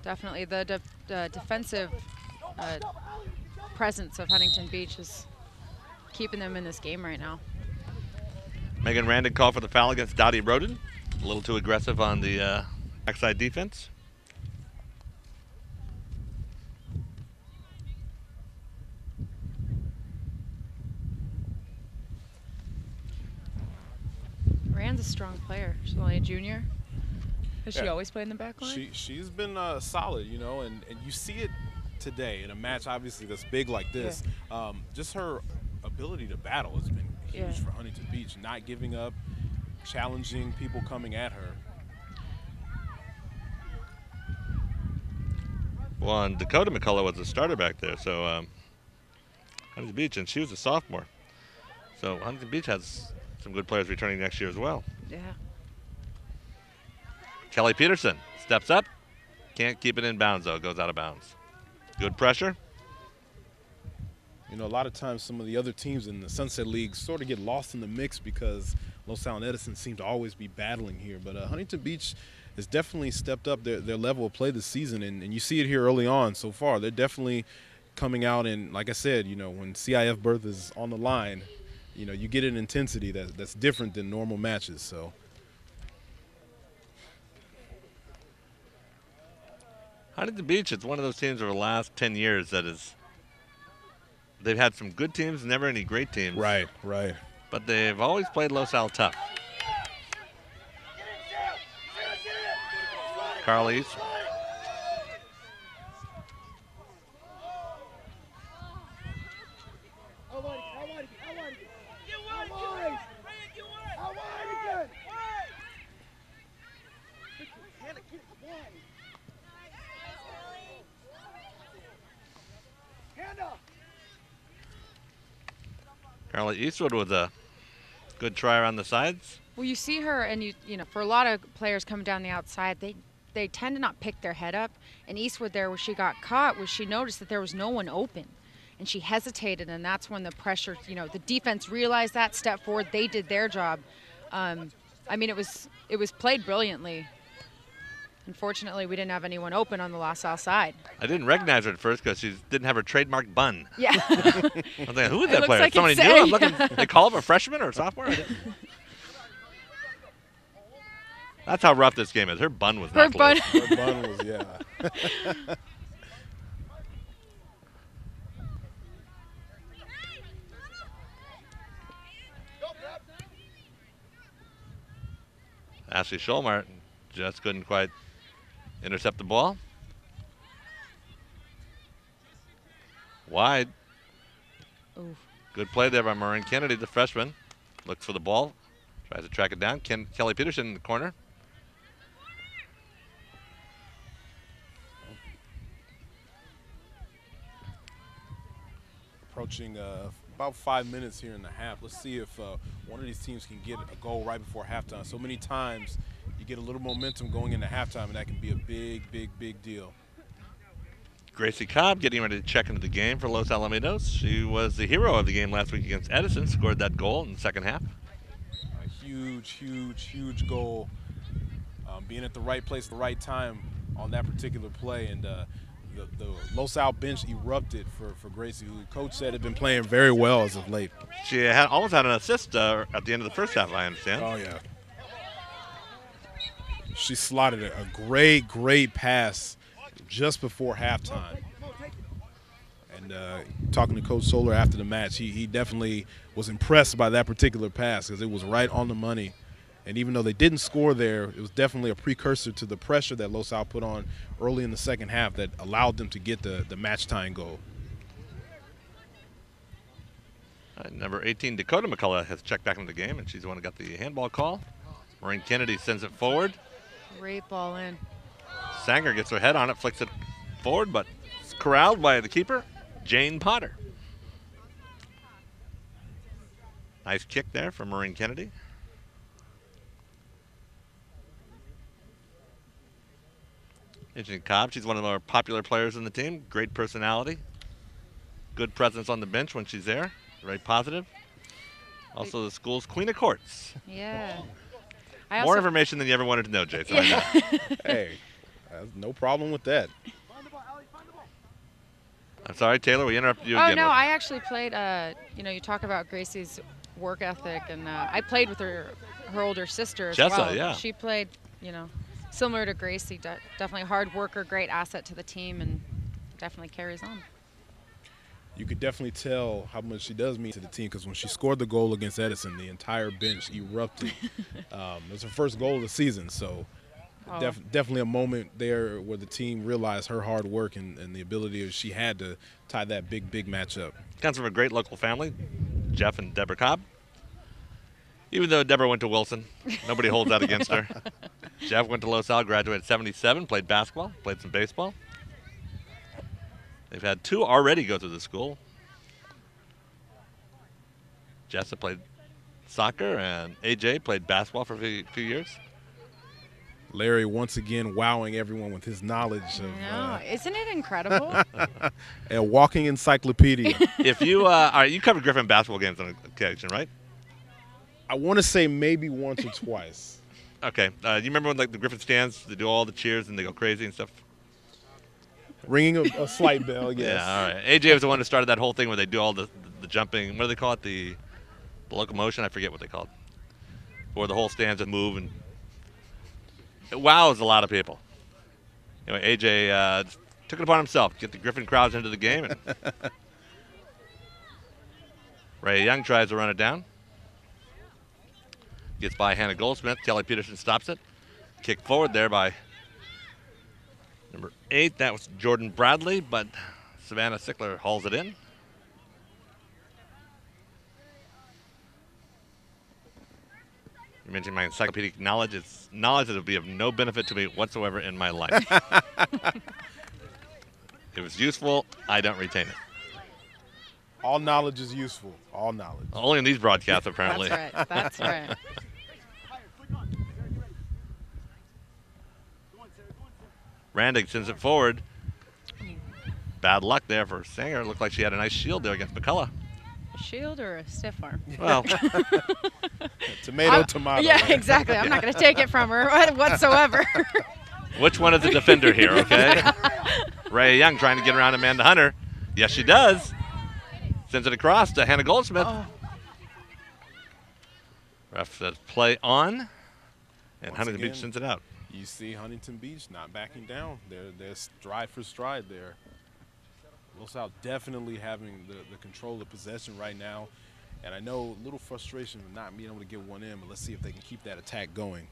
S6: Definitely the defensive presence of Huntington Beach is keeping them in this game right now.
S1: Megan Randon called for the foul against Dottie Roden. A little too aggressive on the backside defense.
S6: Rand's a strong player. She's only a junior. Has she always played in the back line?
S5: She's been solid, you know, and you see it today in a match obviously that's big like this. Just her ability to battle has been huge for Huntington Beach, not giving up, challenging people coming at her.
S1: Well, and Dakota McCullough was a starter back there, so Huntington Beach, and she was a sophomore. So Huntington Beach has some good players returning next year as well.
S6: Yeah.
S1: Kelly Peterson steps up. Can't keep it in bounds, though. Goes out of bounds. Good pressure.
S5: You know, a lot of times some of the other teams in the Sunset League sort of get lost in the mix because LaSalle and Edison seem to always be battling here. But Huntington Beach has definitely stepped up their level of play this season, and you see it here early on so far. They're definitely coming out, and like I said, you know, when CIF berth is on the line, you know, you get an intensity that's different than normal matches. So
S1: Huntington Beach is one of those teams over the last 10 years that is, they've had some good teams, never any great teams.
S5: Right.
S1: But they've always played LaSalle tough. Carly East. Carly Eastwood with a good try around the sides.
S6: Well, you see her, and you know, for a lot of players coming down the outside, they tend to not pick their head up. And Eastwood there, where she got caught, was she noticed that there was no one open, and she hesitated, and that's when the pressure, you know, the defense realized that, stepped forward, they did their job. I mean, it was played brilliantly. Unfortunately, we didn't have anyone open on the LaSalle side.
S1: I didn't recognize her at first because she didn't have her trademark bun.
S6: Yeah.
S1: I was thinking, who is that player?
S6: Like
S1: Somebody new? I'm looking. They call him a freshman or a sophomore? That's how rough this game is. Her bun was not
S6: bun.
S1: loose.
S5: Her bun was, yeah.
S1: Ashley Scholmart just couldn't quite intercept the ball. Wide.
S6: Ooh.
S1: Good play there by Maureen Kennedy, the freshman. Looks for the ball. Tries to track it down. Kelly Peterson in the corner.
S5: Approaching about 5 minutes here in the half. Let's see if one of these teams can get a goal right before halftime. So many times you get a little momentum going into halftime, and that can be a big deal.
S1: Gracie Cobb getting ready to check into the game for Los Alamitos. She was the hero of the game last week against Edison, scored that goal in the second half.
S5: A huge goal. Being at the right place at the right time on that particular play, and the LaSalle bench erupted for Gracie, who Coach said had been playing very well as of late.
S1: She almost had an assist at the end of the first half, I understand.
S5: Oh, yeah. She slotted a great pass just before halftime. And talking to Coach Solar after the match, he definitely was impressed by that particular pass because it was right on the money. And even though they didn't score there, it was definitely a precursor to the pressure that LaSalle put on early in the second half that allowed them to get the match-tying goal.
S1: Number 18, Dakota McCullough, has checked back into the game, and she's the one who got the handball call. Maureen Kennedy sends it forward.
S6: Great ball in.
S1: Sanger gets her head on it, flicks it forward, but it's corralled by the keeper, Jane Potter. Nice kick there from Maureen Kennedy. Angie Cobb, she's one of our popular players in the team. Great personality. Good presence on the bench when she's there. Very positive. Also the school's queen of courts.
S6: Yeah.
S1: More information than you ever wanted to know, Jason. I know.
S5: Hey, no problem with that.
S1: I'm sorry, Taylor, we interrupted you
S6: Oh,
S1: again.
S6: no, I actually played, you talk about Gracie's work ethic, and I played with her older sister as
S1: Jessa,
S6: well.
S1: yeah.
S6: She played, similar to Gracie, definitely hard worker, great asset to the team, and definitely carries on.
S5: You could definitely tell how much she does mean to the team because when she scored the goal against Edison, the entire bench erupted. It was her first goal of the season, so definitely a moment there where the team realized her hard work and the ability that she had to tie that big match up.
S1: Comes from a great local family, Jeff and Deborah Cobb. Even though Deborah went to Wilson, nobody holds that against her. Jeff went to LaSalle, graduated 77, played basketball, played some baseball. They've had 2 already go through the school. Jessa played soccer, and AJ played basketball for a few years.
S5: Larry once again wowing everyone with his knowledge of
S6: Isn't it incredible?
S5: a walking encyclopedia.
S1: If you all right, you covered Griffin basketball games on occasion, right?
S5: I want to say maybe once or twice.
S1: Okay. You remember when the Griffin stands, they do all the cheers and they go crazy and stuff?
S5: Ringing a slight bell, yes.
S1: Yeah, all right. AJ was the one who started that whole thing where they do all the jumping. What do they call it? The locomotion? I forget what they call it. Where the whole stands would move, and it wows a lot of people. Anyway, AJ took it upon himself to get the Griffin crowds into the game. And Ray Young tries to run it down. Gets by Hannah Goldsmith. Kelly Peterson stops it. Kick forward there by number 8. That was Jordan Bradley, but Savannah Sickler hauls it in. You mentioned my encyclopedic knowledge. It's knowledge that will be of no benefit to me whatsoever in my life. If it's useful, I don't retain it.
S5: All knowledge is useful. All knowledge.
S1: Only in these broadcasts, apparently.
S6: That's right. That's right.
S1: Randig sends it forward. Bad luck there for Sanger. Looked like she had a nice shield there against McCullough.
S6: A shield or a stiff arm?
S1: Well,
S5: tomato.
S6: Yeah, exactly. I'm not going to take it from her whatsoever.
S1: which one is the defender here, okay? Ray Young trying to get around Amanda Hunter. Yes, she does. Sends it across to Hannah Goldsmith.
S6: Oh.
S1: Ref says play on, and
S5: Once
S1: Huntington
S5: again,
S1: Beach sends it out.
S5: You see Huntington Beach not backing down. They're stride for stride there. LaSalle definitely having the control of possession right now. And I know a little frustration of not being able to get one in, but let's see if they can keep that attack going.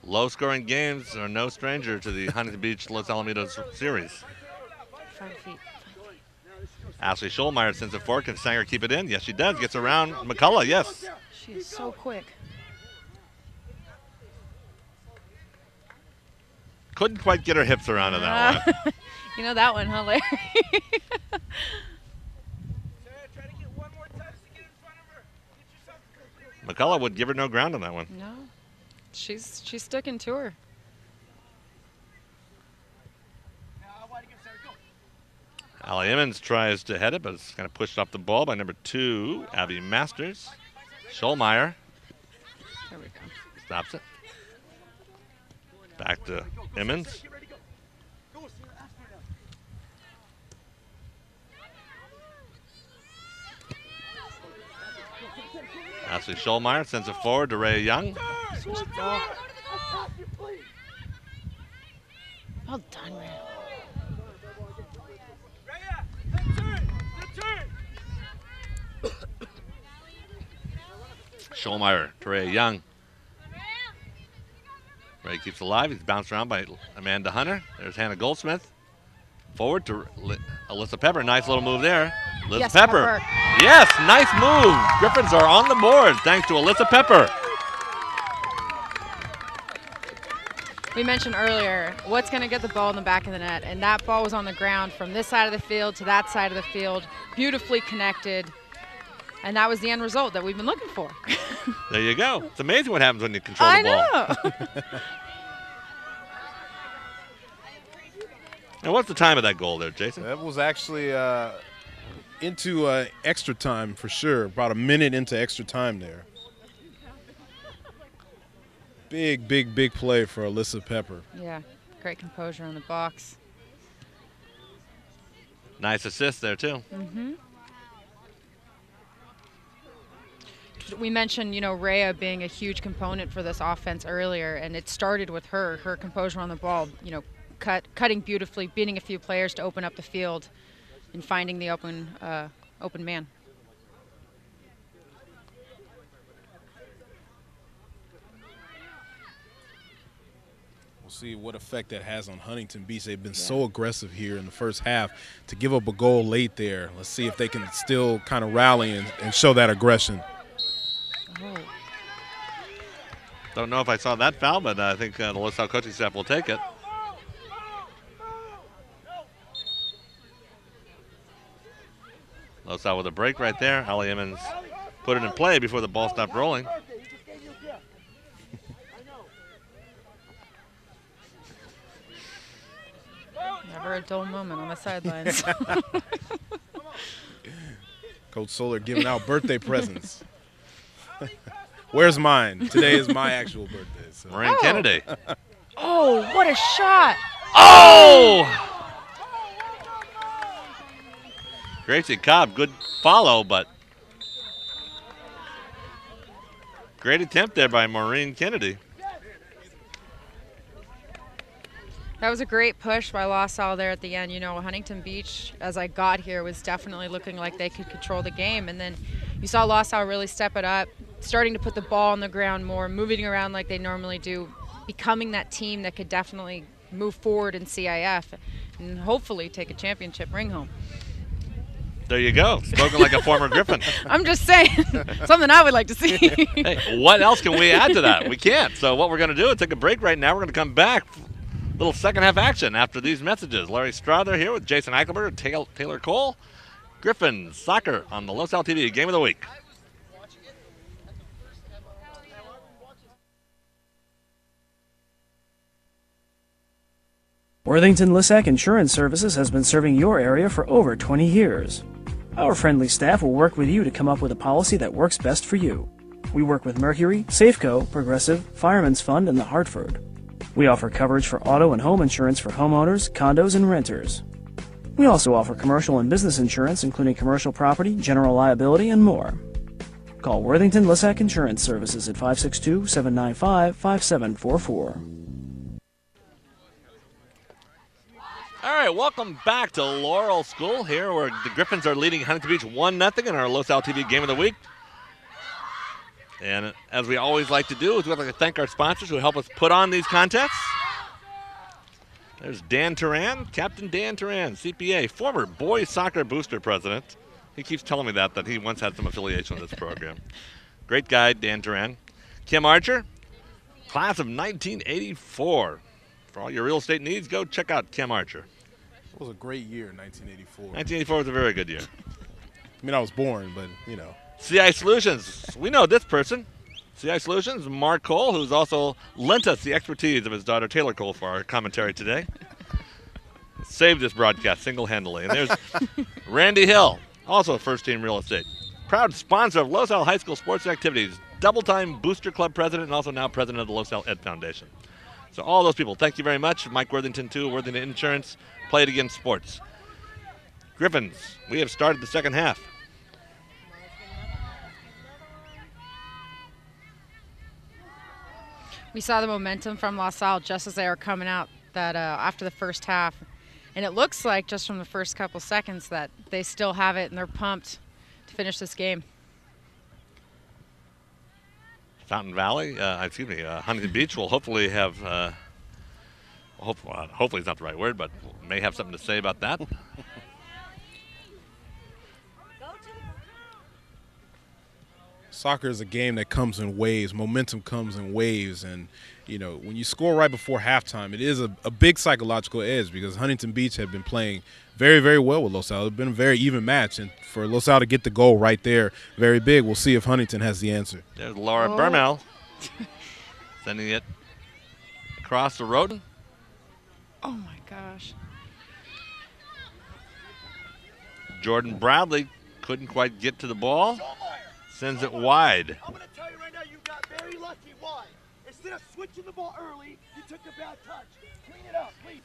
S1: Low-scoring games are no stranger to the Huntington Beach Los Alamitos series.
S6: 5 feet.
S1: Ashley Schulmeyer sends it forward. Can Sanger keep it in? Yes, she does. Gets around McCullough, yes.
S6: She is so quick.
S1: Couldn't quite get her hips around in that one.
S6: You know that one, huh, Larry?
S1: McCullough would give her no ground on that one.
S6: No. She's sticking to her.
S1: Allie Emmons tries to head it, but it's kind of pushed off the ball by number 2, Abby Masters. Schulmeyer
S6: There we go.
S1: stops it. Back to Emmons. Ashley Schulmeyer sends it forward to Ray Young.
S6: Well done, man.
S1: Schulmeyer to Ray Young. Ray keeps alive. He's bounced around by Amanda Hunter. There's Hannah Goldsmith. Forward to Alyssa Pepper. Nice little move there. Alyssa
S6: Yes,
S1: Pepper.
S6: Pepper.
S1: Yes, nice move. Griffins are on the board thanks to Alyssa Pepper.
S6: We mentioned earlier what's going to get the ball in the back of the net, and that ball was on the ground from this side of the field to that side of the field, beautifully connected, and that was the end result that we've been looking for.
S1: There you go. It's amazing what happens when you control
S6: I
S1: the ball.
S6: know.
S1: Now, what's the time of that goal there, Jason?
S5: That was actually into extra time for sure. About a minute into extra time there. Big, big, big play for Alyssa Pepper.
S6: Yeah, great composure on the box.
S1: Nice assist there, too.
S6: Mm-hmm. We mentioned, Rhea being a huge component for this offense earlier, and it started with her composure on the ball, cutting beautifully, beating a few players to open up the field and finding the open man.
S5: We'll see what effect that has on Huntington Beach. They've been so aggressive here in the first half to give up a goal late there. Let's see if they can still kind of rally and show that aggression.
S6: Oh.
S1: Don't know if I saw that foul, but I think the LaSalle coaching staff will take it. LaSalle with a break right there. Holly Emmons put it in play before the ball stopped rolling.
S6: Never a dull moment on the sidelines.
S5: Coach Solar giving out birthday presents. Where's mine? Today is my actual birthday. So.
S1: Maureen Kennedy.
S6: Oh, what a shot.
S1: Oh! Gracie Cobb, good follow, but great attempt there by Maureen Kennedy.
S6: That was a great push by LaSalle there at the end. Huntington Beach, as I got here, was definitely looking like they could control the game. And then you saw LaSalle really step it up, starting to put the ball on the ground more, moving around like they normally do, becoming that team that could definitely move forward in CIF and hopefully take a championship ring home.
S1: There you go. Spoken like a former Griffin.
S6: I'm just saying, something I would like to see.
S1: Hey, what else can we add to that? We can't. So what we're going to do is take a break right now. We're going to come back. Little second half action after these messages. Larry Strother here with Jason Eichelberg and Taylor Cole. Griffin soccer on the LaSalle TV Game of the Week.
S8: Worthington Lissac Insurance Services has been serving your area for over 20 years. Our friendly staff will work with you to come up with a policy that works best for you. We work with Mercury, Safeco, Progressive, Fireman's Fund, and the Hartford. We offer coverage for auto and home insurance for homeowners, condos, and renters. We also offer commercial and business insurance, including commercial property, general liability, and more. Call Worthington Lissac Insurance Services at 562-795-5744.
S1: All right, welcome back to Laurel School here where the Griffins are leading Huntington Beach 1-0 in our LaSalle TV Game of the Week. And as we always like to do, we'd like to thank our sponsors who help us put on these contests. There's Dan Turan, Captain Dan Turan, CPA, former boys soccer booster president. He keeps telling me that he once had some affiliation with this program. Great guy, Dan Turan. Kim Archer, class of 1984. For all your real estate needs, go check out Kim Archer.
S5: It was a great year, 1984.
S1: 1984 was a very good year.
S5: I mean, I was born, but,
S1: CI Solutions, we know this person. CI Solutions, Mark Cole, who's also lent us the expertise of his daughter Taylor Cole for our commentary today. Saved this broadcast single-handedly. And there's Randy Hill, also first-team real estate. Proud sponsor of LaSalle High School sports activities, double-time Booster Club president, and also now president of the LaSalle Ed Foundation. So all those people, thank you very much. Mike Worthington, too, Worthington Insurance, Play It Again Sports. Griffins, we have started the second half.
S6: We saw the momentum from LaSalle just as they were coming out that after the first half. And it looks like just from the first couple seconds that they still have it and they're pumped to finish this game.
S1: Fountain Valley, Huntington Beach will hopefully have, hopefully is not the right word, but may have something to say about that.
S5: Soccer is a game that comes in waves. Momentum comes in waves. And, you know, when you score right before halftime, it is a big psychological edge because Huntington Beach have been playing very, very well with LaSalle. It's been a very even match. And for LaSalle to get the goal right there, very big. We'll see if Huntington has the answer.
S1: There's Laura Bermel sending it across the road.
S6: Oh, my gosh.
S1: Jordan Bradley couldn't quite get to the ball. Sends it wide.
S7: I'm going to tell you right now, you got very lucky. Why? Instead of switching the ball early, you took a bad touch. Clean it up, please.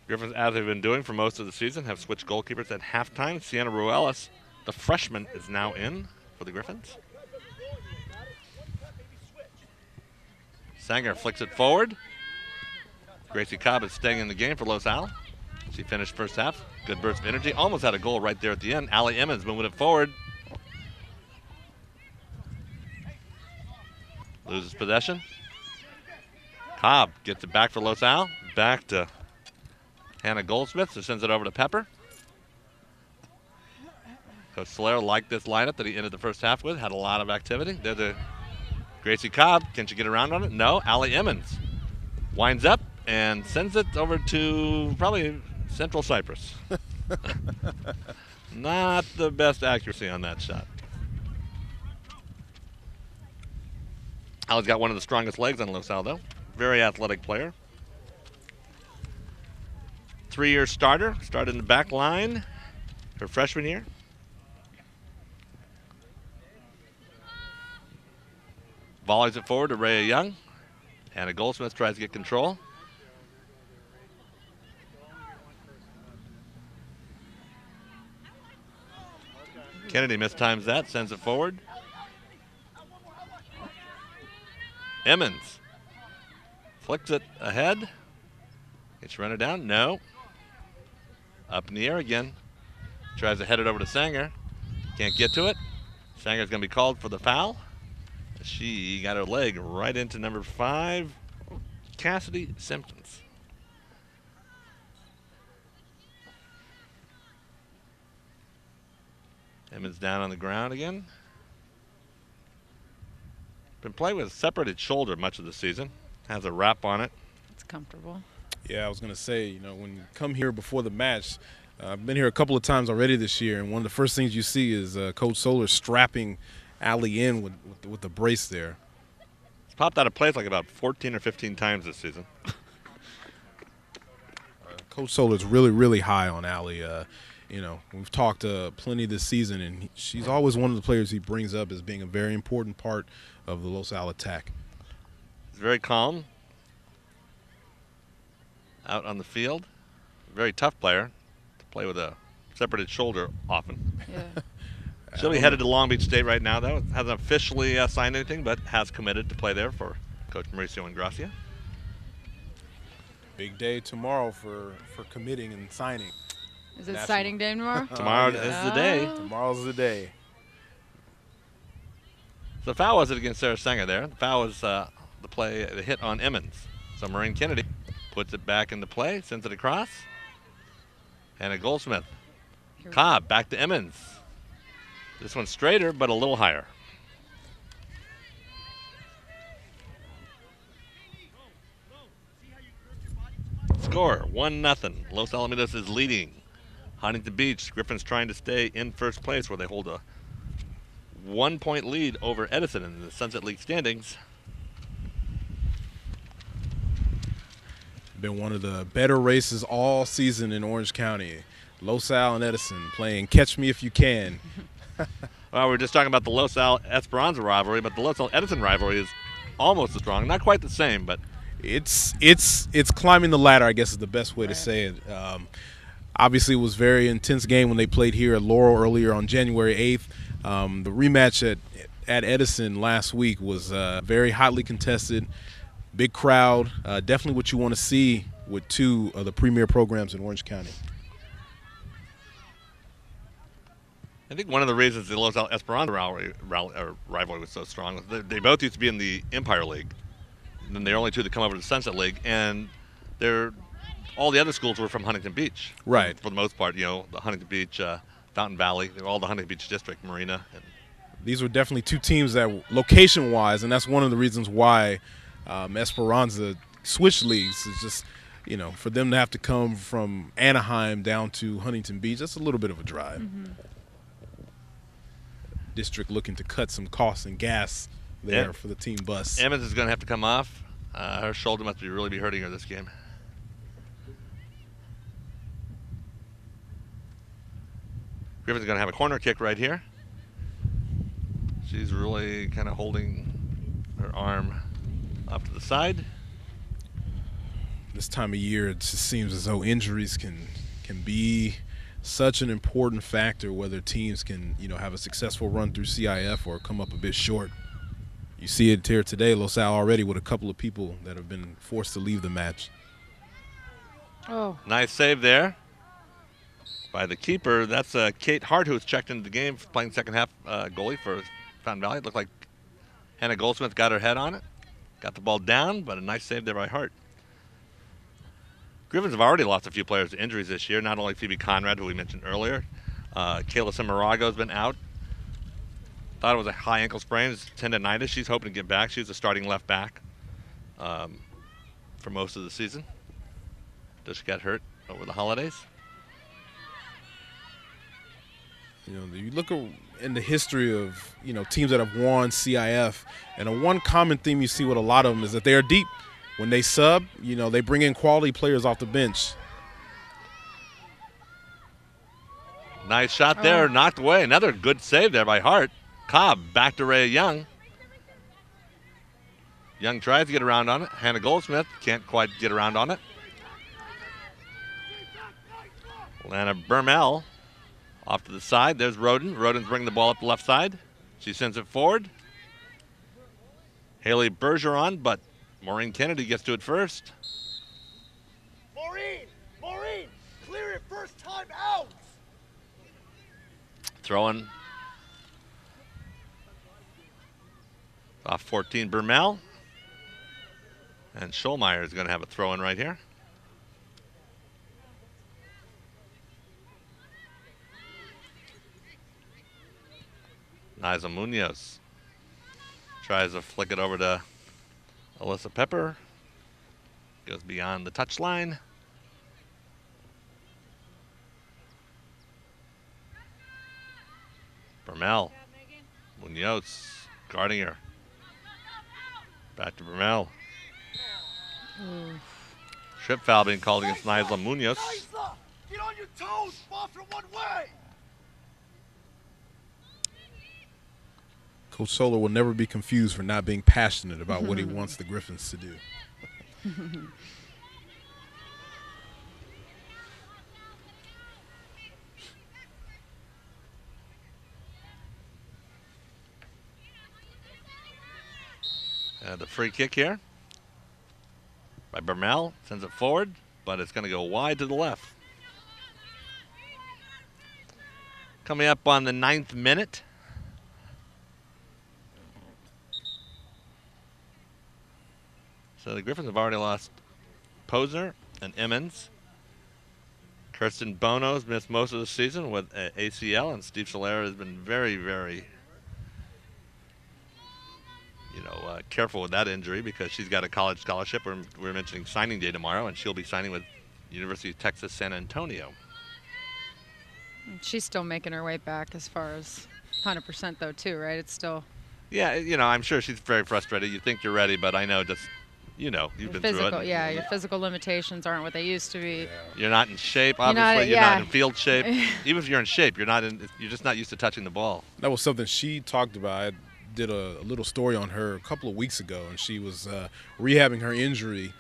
S1: Griffins, as they've been doing for most of the season, have switched goalkeepers at halftime. Sienna Ruelas, the freshman, is now in for the Griffins. Sanger flicks it forward. Gracie Cobb is staying in the game for LaSalle. She finished first half. Good burst of energy. Almost had a goal right there at the end. Allie Emmons moving it forward. Loses possession. Cobb gets it back for LaSalle. Back to Hannah Goldsmith, who sends it over to Pepper. Coach Solero liked this lineup that he ended the first half with. Had a lot of activity. There's a Gracie Cobb. Can she get around on it? No. Allie Emmons winds up and sends it over to probably Central Cyprus. Not the best accuracy on that shot. Allie's got one of the strongest legs on LaSalle, though. Very athletic player. 3-year starter. Started in the back line her freshman year. Volleys it forward to Rhea Young. Hannah Goldsmith tries to get control. Kennedy mistimes that, sends it forward. Emmons flicks it ahead. Can she run it down? No. Up in the air again. Tries to head it over to Sanger. Can't get to it. Sanger's going to be called for the foul. She got her leg right into number 5, Cassidy Simpkins. Emmons down on the ground again. Been playing with a separated shoulder much of the season. Has a wrap on it.
S6: It's comfortable.
S5: Yeah, I was going to say, you know, when you come here before the match, I've been here a couple of times already this year, and one of the first things you see is Coach Soler strapping Allie in with the brace there.
S1: It's popped out of place like about 14 or 15 times this season.
S5: Coach Soler's really, really high on Allie. You know, we've talked plenty this season, and she's always one of the players he brings up as being a very important part of the LaSalle attack.
S1: He's very calm out on the field. Very tough player to play with a separated shoulder often.
S6: Yeah.
S1: She'll be headed to Long Beach State right now, though. Hasn't officially signed anything, but has committed to play there for Coach Mauricio Ingracia.
S5: Big day tomorrow for committing and signing.
S6: Is it signing day tomorrow?
S1: Tomorrow is the day.
S5: Tomorrow's the day.
S1: The foul was it against Sarah Sanger there. The foul was the hit on Emmons. So Maureen Kennedy puts it back into play, sends it across. Hannah Goldsmith. Cobb back to Emmons. This one's straighter, but a little higher. Score, 1-0. Los Alamitos is leading. Huntington Beach, Griffins trying to stay in first place where they hold a 1-point lead over Edison in the Sunset League standings.
S5: Been one of the better races all season in Orange County. LaSalle and Edison playing catch me if you can.
S1: Well, we're just talking about the LaSalle Esperanza rivalry, but the LaSalle Edison rivalry is almost as strong. Not quite the same, but
S5: it's climbing the ladder, I guess is the best way to say it. Obviously, it was a very intense game when they played here at Laurel earlier on January 8th. The rematch at Edison last week was very hotly contested. Big crowd, definitely what you want to see with two of the premier programs in Orange County.
S1: I think one of the reasons the Los Al Esperanza rivalry was so strong was they both used to be in the Empire League. And then they're only two that come over to the Sunset League, and all the other schools were from Huntington Beach.
S5: Right.
S1: For the most part, the Huntington Beach, Fountain Valley, all the Huntington Beach District, Marina. And
S5: these were definitely two teams that, location-wise, and that's one of the reasons why Esperanza switched leagues, is just, for them to have to come from Anaheim down to Huntington Beach, that's a little bit of a drive.
S6: Mm-hmm.
S5: District looking to cut some costs and gas there for the team bus.
S1: Emmons is going to have to come off. Her shoulder must really be hurting her this game. Griffin's going to have a corner kick right here. She's really kind of holding her arm off to the side.
S5: This time of year, it just seems as though injuries can be such an important factor, whether teams can have a successful run through CIF or come up a bit short. You see it here today, Los Al already with a couple of people that have been forced to leave the match.
S6: Oh,
S1: nice save there by the keeper. That's Kate Hart, who was checked into the game, playing second half goalie for Fountain Valley. It looked like Hannah Goldsmith got her head on it, got the ball down, but a nice save there by Hart. Griffins have already lost a few players to injuries this year, not only Phoebe Conrad, who we mentioned earlier. Kayla Cimarrago's been out. Thought it was a high ankle sprain, it's tendonitis. She's hoping to get back. She was a starting left back for most of the season. Just got hurt over the holidays.
S5: You look in the history of teams that have won CIF, and one common theme you see with a lot of them is that they are deep. When they sub, they bring in quality players off the bench.
S1: Nice shot there, knocked away. Another good save there by Hart. Cobb back to Rhea Young. Young tries to get around on it. Hannah Goldsmith can't quite get around on it. Lana Bermel off to the side. There's Roden. Roden's bringing the ball up the left side. She sends it forward. Haley Bergeron, but Maureen Kennedy gets to it first.
S7: Maureen, clear it first time out.
S1: Throwing off 14, Bermel. And Scholmeyer is going to have a throw in right here. Niza Munoz tries to flick it over to Alyssa Pepper. Goes beyond the touchline. Bermel. Munoz guarding her. Back to Bermel. Trip foul being called against Nisla Munoz.
S7: Nisla, get on your toes, ball from one way.
S5: Coach Solar will never be confused for not being passionate about what he wants the Griffins to do.
S1: The free kick here by Bermel. Sends it forward, but it's going to go wide to the left. Coming up on the 9th minute. So the Griffins have already lost Posner and Emmons. Kirsten Bono's missed most of the season with ACL, and Steve Solera has been very, very careful with that injury because she's got a college scholarship. We're mentioning signing day tomorrow, and she'll be signing with University of Texas San Antonio.
S6: She's still making her way back as far as 100% though too, right? It's still.
S1: Yeah, I'm sure she's very frustrated. You think you're ready, but I know just, you've been through it.
S6: Yeah, your physical limitations aren't what they used to be.
S1: You're not in shape, obviously. You're not in field shape. Even if you're in shape, you're just not used to touching the ball.
S5: That was something she talked about. I did a little story on her a couple of weeks ago, and she was rehabbing her injury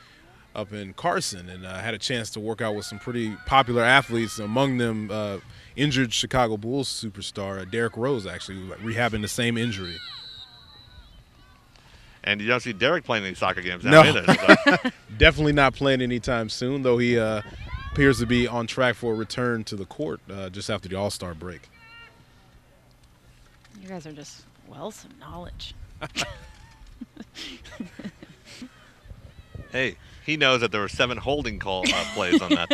S5: up in Carson, and had a chance to work out with some pretty popular athletes, among them injured Chicago Bulls superstar Derrick Rose, actually, rehabbing the same injury.
S1: And you don't see Derek playing any soccer games
S5: No.
S1: now either. So.
S5: Definitely not playing anytime soon, though he appears to be on track for a return to the court just after the All-Star break.
S6: You guys are just wells of knowledge.
S1: Hey, he knows that there were 7 holding call plays on that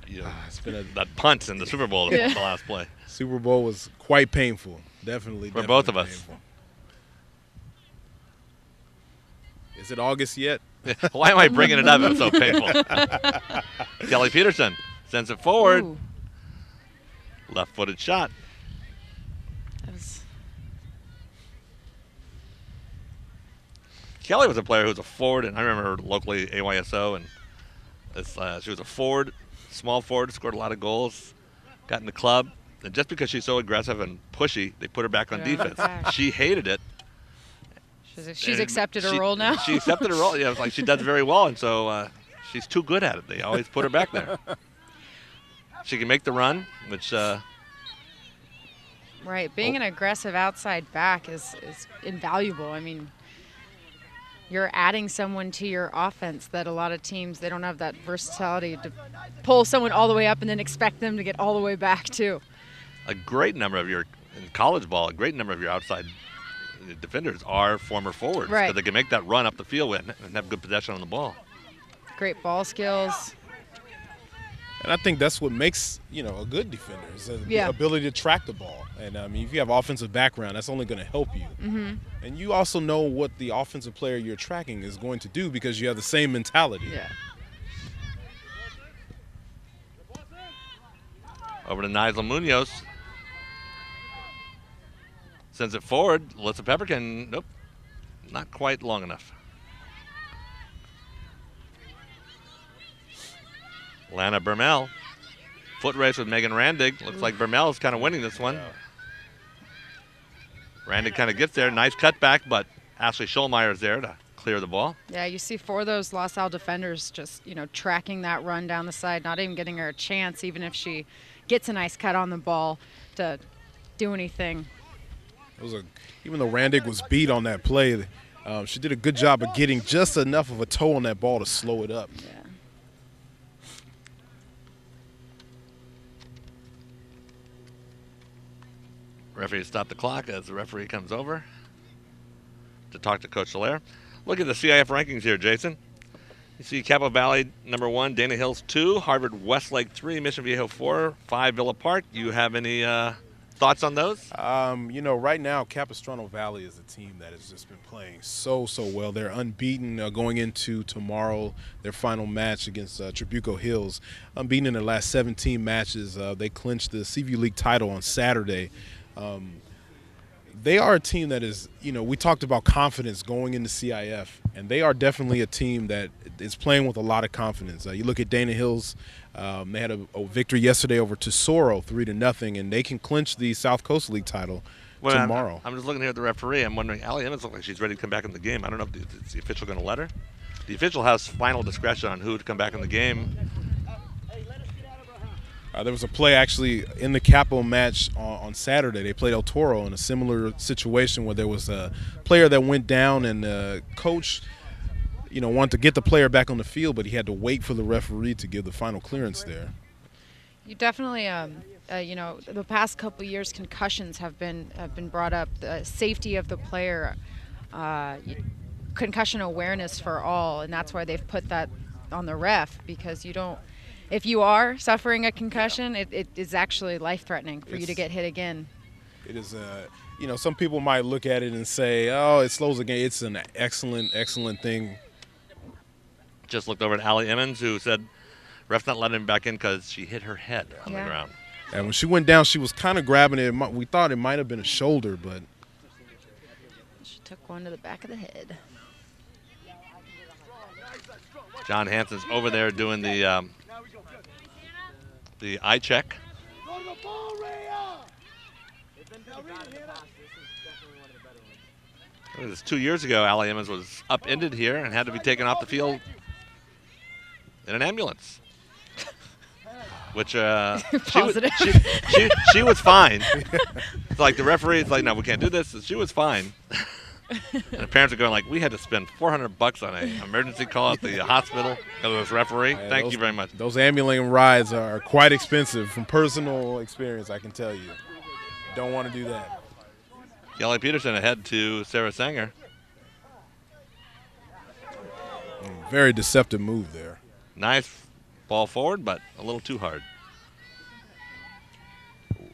S5: It's been
S1: that punt in the Super Bowl, the last play.
S5: Super Bowl was quite painful. Definitely
S1: For both of us.
S5: painful. Is it August yet?
S1: Why am I bringing it up? It's so painful. Kelly Peterson sends it forward.
S6: Ooh,
S1: Left-footed shot.
S6: that was
S1: Kelly was a player who was a forward, and I remember her locally AYSO, and she was a forward, small forward, scored a lot of goals, got in the club, and just because she's so aggressive and pushy, they put her back on
S6: Yeah.
S1: defense.
S6: Yeah.
S1: She hated it.
S6: she's
S1: And
S6: accepted her
S1: she-
S6: role now.
S1: She accepted her role. Yeah, it's like she does very well, and so she's too good at it. They always put her back there. She can make the run, which
S6: Right, being an aggressive outside back is invaluable. I mean, you're adding someone to your offense that a lot of teams, they don't have that versatility to pull someone all the way up and then expect them to get all the way back too.
S1: a great number of your in college ball, a great number of your outside defenders are former forwards
S6: Right.
S1: because they can make that run up the field and have good possession on the ball.
S6: Great ball skills.
S5: And I think that's what makes, a good defender is the
S6: Yeah.
S5: ability to track the ball. And, I mean, if you have offensive background, that's only going to help you.
S6: Mm-hmm.
S5: And you also know what the offensive player you're tracking is going to do because you have the same mentality.
S6: Yeah.
S1: Over to Nigel Munoz. Sends it forward. Alyssa Pepperkin, nope, not quite long enough. Lana Bermel. Foot race with Megan Randig. Looks like Bermel's kind of winning this one. Randig kind of gets there. Nice cutback, but Ashley Schulmeyer is there to clear the ball.
S6: Yeah, you see 4 of those LaSalle defenders just, tracking that run down the side, not even getting her a chance, even if she gets a nice cut on the ball to do anything.
S5: Even though Randig was beat on that play, she did a good job of getting just enough of a toe on that ball to slow it up.
S6: Yeah.
S1: Referee stopped the clock as the referee comes over to talk to Coach Solaire. Look at the CIF rankings here, Jason. You see Capo Valley number 1, Dana Hills 2, Harvard Westlake 3, Mission Viejo 4, 5 Villa Park. You have any thoughts on those?
S5: Right now, Capistrano Valley is a team that has just been playing so well. They're unbeaten going into tomorrow, their final match against Trabuco Hills. Unbeaten in their last 17 matches. They clinched the CV League title on Saturday. They are a team that is, we talked about confidence going into CIF, and they are definitely a team that is playing with a lot of confidence. You look at Dana Hills, they had a victory yesterday over Tesoro, 3-0, and they can clinch the South Coast League title tomorrow.
S1: I'm just looking here at the referee. I'm wondering, Allie Emmons looks like she's ready to come back in the game. I don't know if the official going to let her. The official has final discretion on who to come back in the game.
S5: There was a play actually in the Capo match on Saturday. They played El Toro in a similar situation where there was a player that went down and the coach, wanted to get the player back on the field, but he had to wait for the referee to give the final clearance there.
S6: You definitely, the past couple of years, concussions have been brought up. The safety of the player, concussion awareness for all, and that's why they've put that on the ref, because you don't. If you are suffering a concussion, it is actually life-threatening for you to get hit again.
S5: It is, some people might look at it and say, oh, it slows the game. It's an excellent thing.
S1: Just looked over at Allie Emmons, who said ref's not letting him back in because she hit her head on the ground.
S5: And when she went down, she was kind of grabbing it. We thought it might have been a shoulder, but
S6: She took one to the back of the head.
S1: John Hansen's over there doing the eye check.
S7: Go to the ball, Rhea!
S1: It was 2 years ago, Allie Emmons was upended here and had to be taken off the field in an ambulance. Which she was fine. It's like the referee's like, no, we can't do this. She was fine. And the parents are going like, we had to spend $400 on an emergency call at the hospital because of this referee. Thank you very much.
S5: Those ambulance rides are quite expensive. From personal experience, I can tell you. Don't want to do that.
S1: Kelly Peterson ahead to Sarah Sanger.
S5: Very deceptive move there.
S1: Nice ball forward, but a little too hard.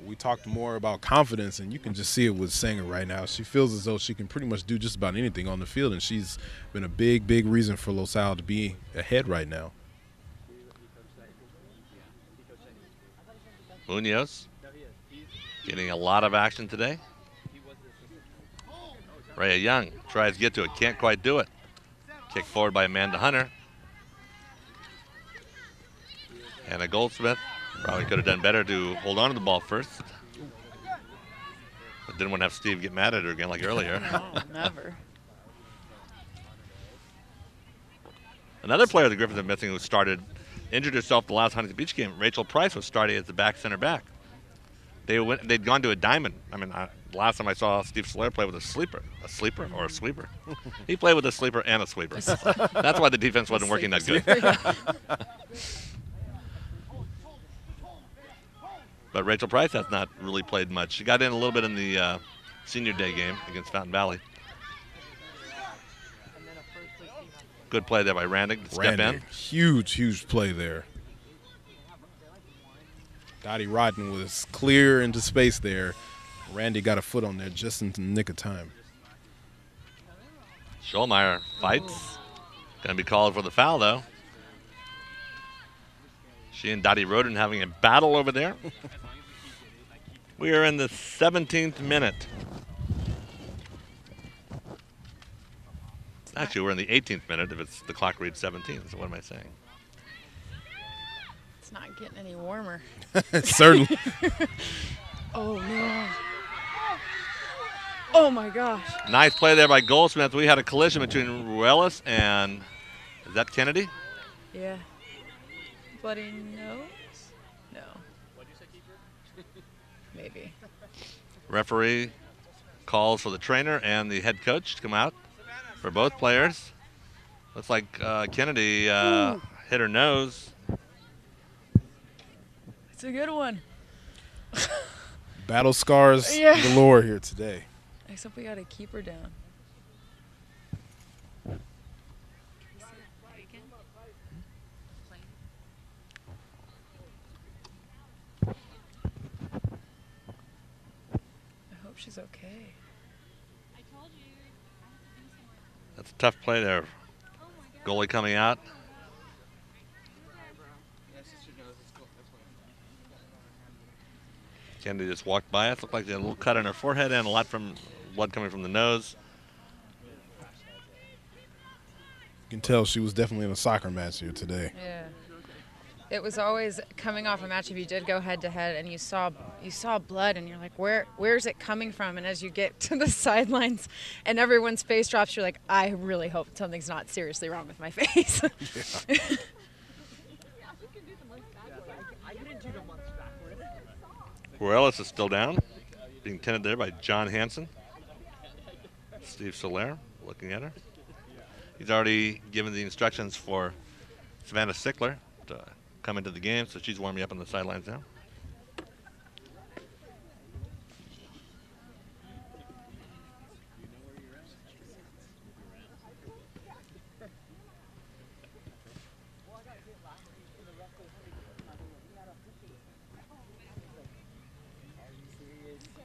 S5: We talked more about confidence, and you can just see it with Sanger right now. She feels as though she can pretty much do just about anything on the field, and she's been a big, big reason for LaSalle to be ahead right now.
S1: Munoz getting a lot of action today. Rhea Young tries to get to it, can't quite do it. Kick forward by Amanda Hunter. Hannah Goldsmith probably could have done better to hold on to the ball first. But didn't want to have Steve get mad at her again like earlier.
S6: No, never.
S1: Another player the Griffins are missing who injured herself the last Huntington Beach game, Rachel Price, was starting as the center back. They'd gone to a diamond. I mean, last time I saw Steve Solaire play with a sleeper or a sweeper. He played with a sleeper and a sweeper. That's why the defense wasn't working that good. But Rachel Price has not really played much. She got in a little bit in the senior day game against Fountain Valley. Good play there by Randig to step in.
S5: Huge, huge play there. Dottie Rodden was clear into space there. Randy got a foot on there just in the nick of time.
S1: Schulmeyer fights. Going to be called for the foul, though. She and Dottie Roden having a battle over there. We are in the 17th minute. Actually, we're in the 18th minute if the clock reads 17. So what am I saying?
S6: It's not getting any warmer.
S5: Certainly.
S6: Oh, no. Oh, my gosh.
S1: Nice play there by Goldsmith. We had a collision between Ruelas and, is that Kennedy?
S6: Yeah. Bloody nose? No. Maybe.
S1: Referee calls for the trainer and the head coach to come out for both players. Looks like Kennedy hit her nose.
S6: It's a good one.
S5: Battle scars galore here today.
S6: Except we got to keep her down. I hope she's okay.
S1: That's a tough play there. Goalie coming out. Kennedy just walked by us. Looked like she had a little cut on her forehead and a lot from blood coming from the nose.
S5: You can tell she was definitely in a soccer match here today.
S6: Yeah. It was always coming off a match if you did go head to head and you saw blood and you're like, where's it coming from? And as you get to the sidelines and everyone's face drops, you're like, I really hope something's not seriously wrong with my face.
S1: Ruelas is still down, being tended there by John Hansen. Steve Solaire looking at her. He's already given the instructions for Savannah Sickler to come into the game, so she's warming up on the sidelines now.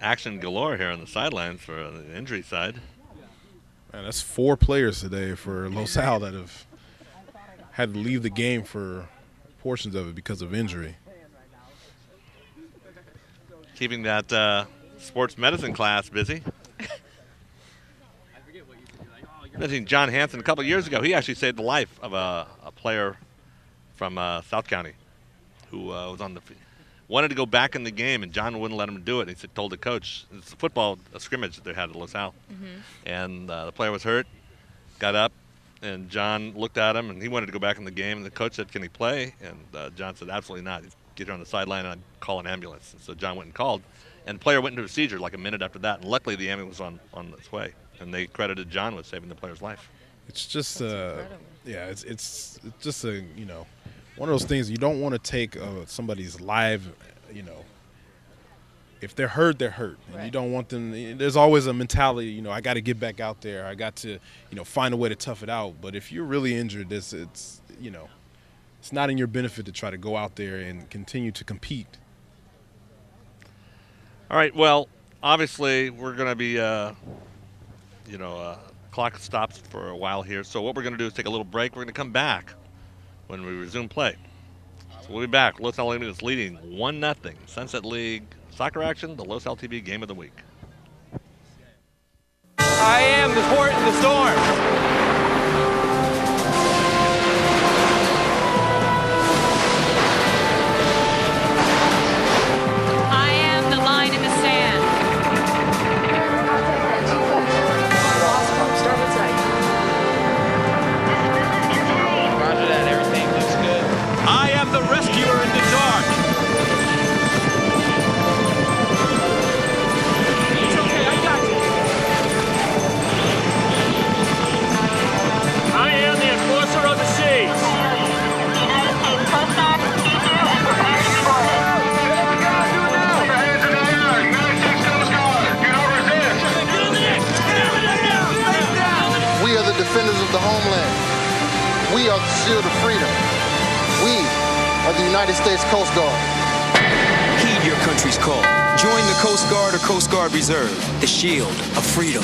S1: Action galore here on the sidelines for the injury side.
S5: Man, that's 4 players today for LaSalle that have had to leave the game for portions of it because of injury.
S1: Keeping that sports medicine class busy. Mentioning John Hansen a couple of years ago, he actually saved the life of a player from South County who was on the wanted to go back in the game, and John wouldn't let him do it. He told the coach, it's a football scrimmage that they had at LaSalle. And the player was hurt, got up, and John looked at him, and he wanted to go back in the game. And the coach said, can he play? And John said, absolutely not. Get her on the sideline and I'd call an ambulance. And so John went and called. And the player went into a seizure like a minute after that. And luckily, the ambulance was on its way. And they credited John with saving the player's life.
S5: It's just, yeah, it's just a, one of those things you don't want to take somebody's live, if they're hurt, they're hurt. And you don't want them, there's always a mentality, I got to get back out there. I got to, find a way to tough it out. But if you're really injured, it's not in your benefit to try to go out there and continue to compete.
S1: All right, well, obviously we're going to be, clock stops for a while here. So what we're going to do is take a little break. We're going to come back when we resume play. So we'll be back. Los Alamitos is leading 1-0. Sunset League soccer action, the Los LTV game of the week.
S9: I am the port in the storm. The rescuer in the dark. It's okay, I got you. I am the enforcer of the seas. United States Coast Guard, E2 and prepare to deploy. Here we go, do it now. Put your hands in the air. United States Coast Guard. Do not resist. Get in there. Get down.
S10: We are the defenders of the homeland. We are the shield of freedom. We are the United States Coast Guard.
S9: Heed your country's call. Join the Coast Guard or Coast Guard Reserve, the shield of freedom.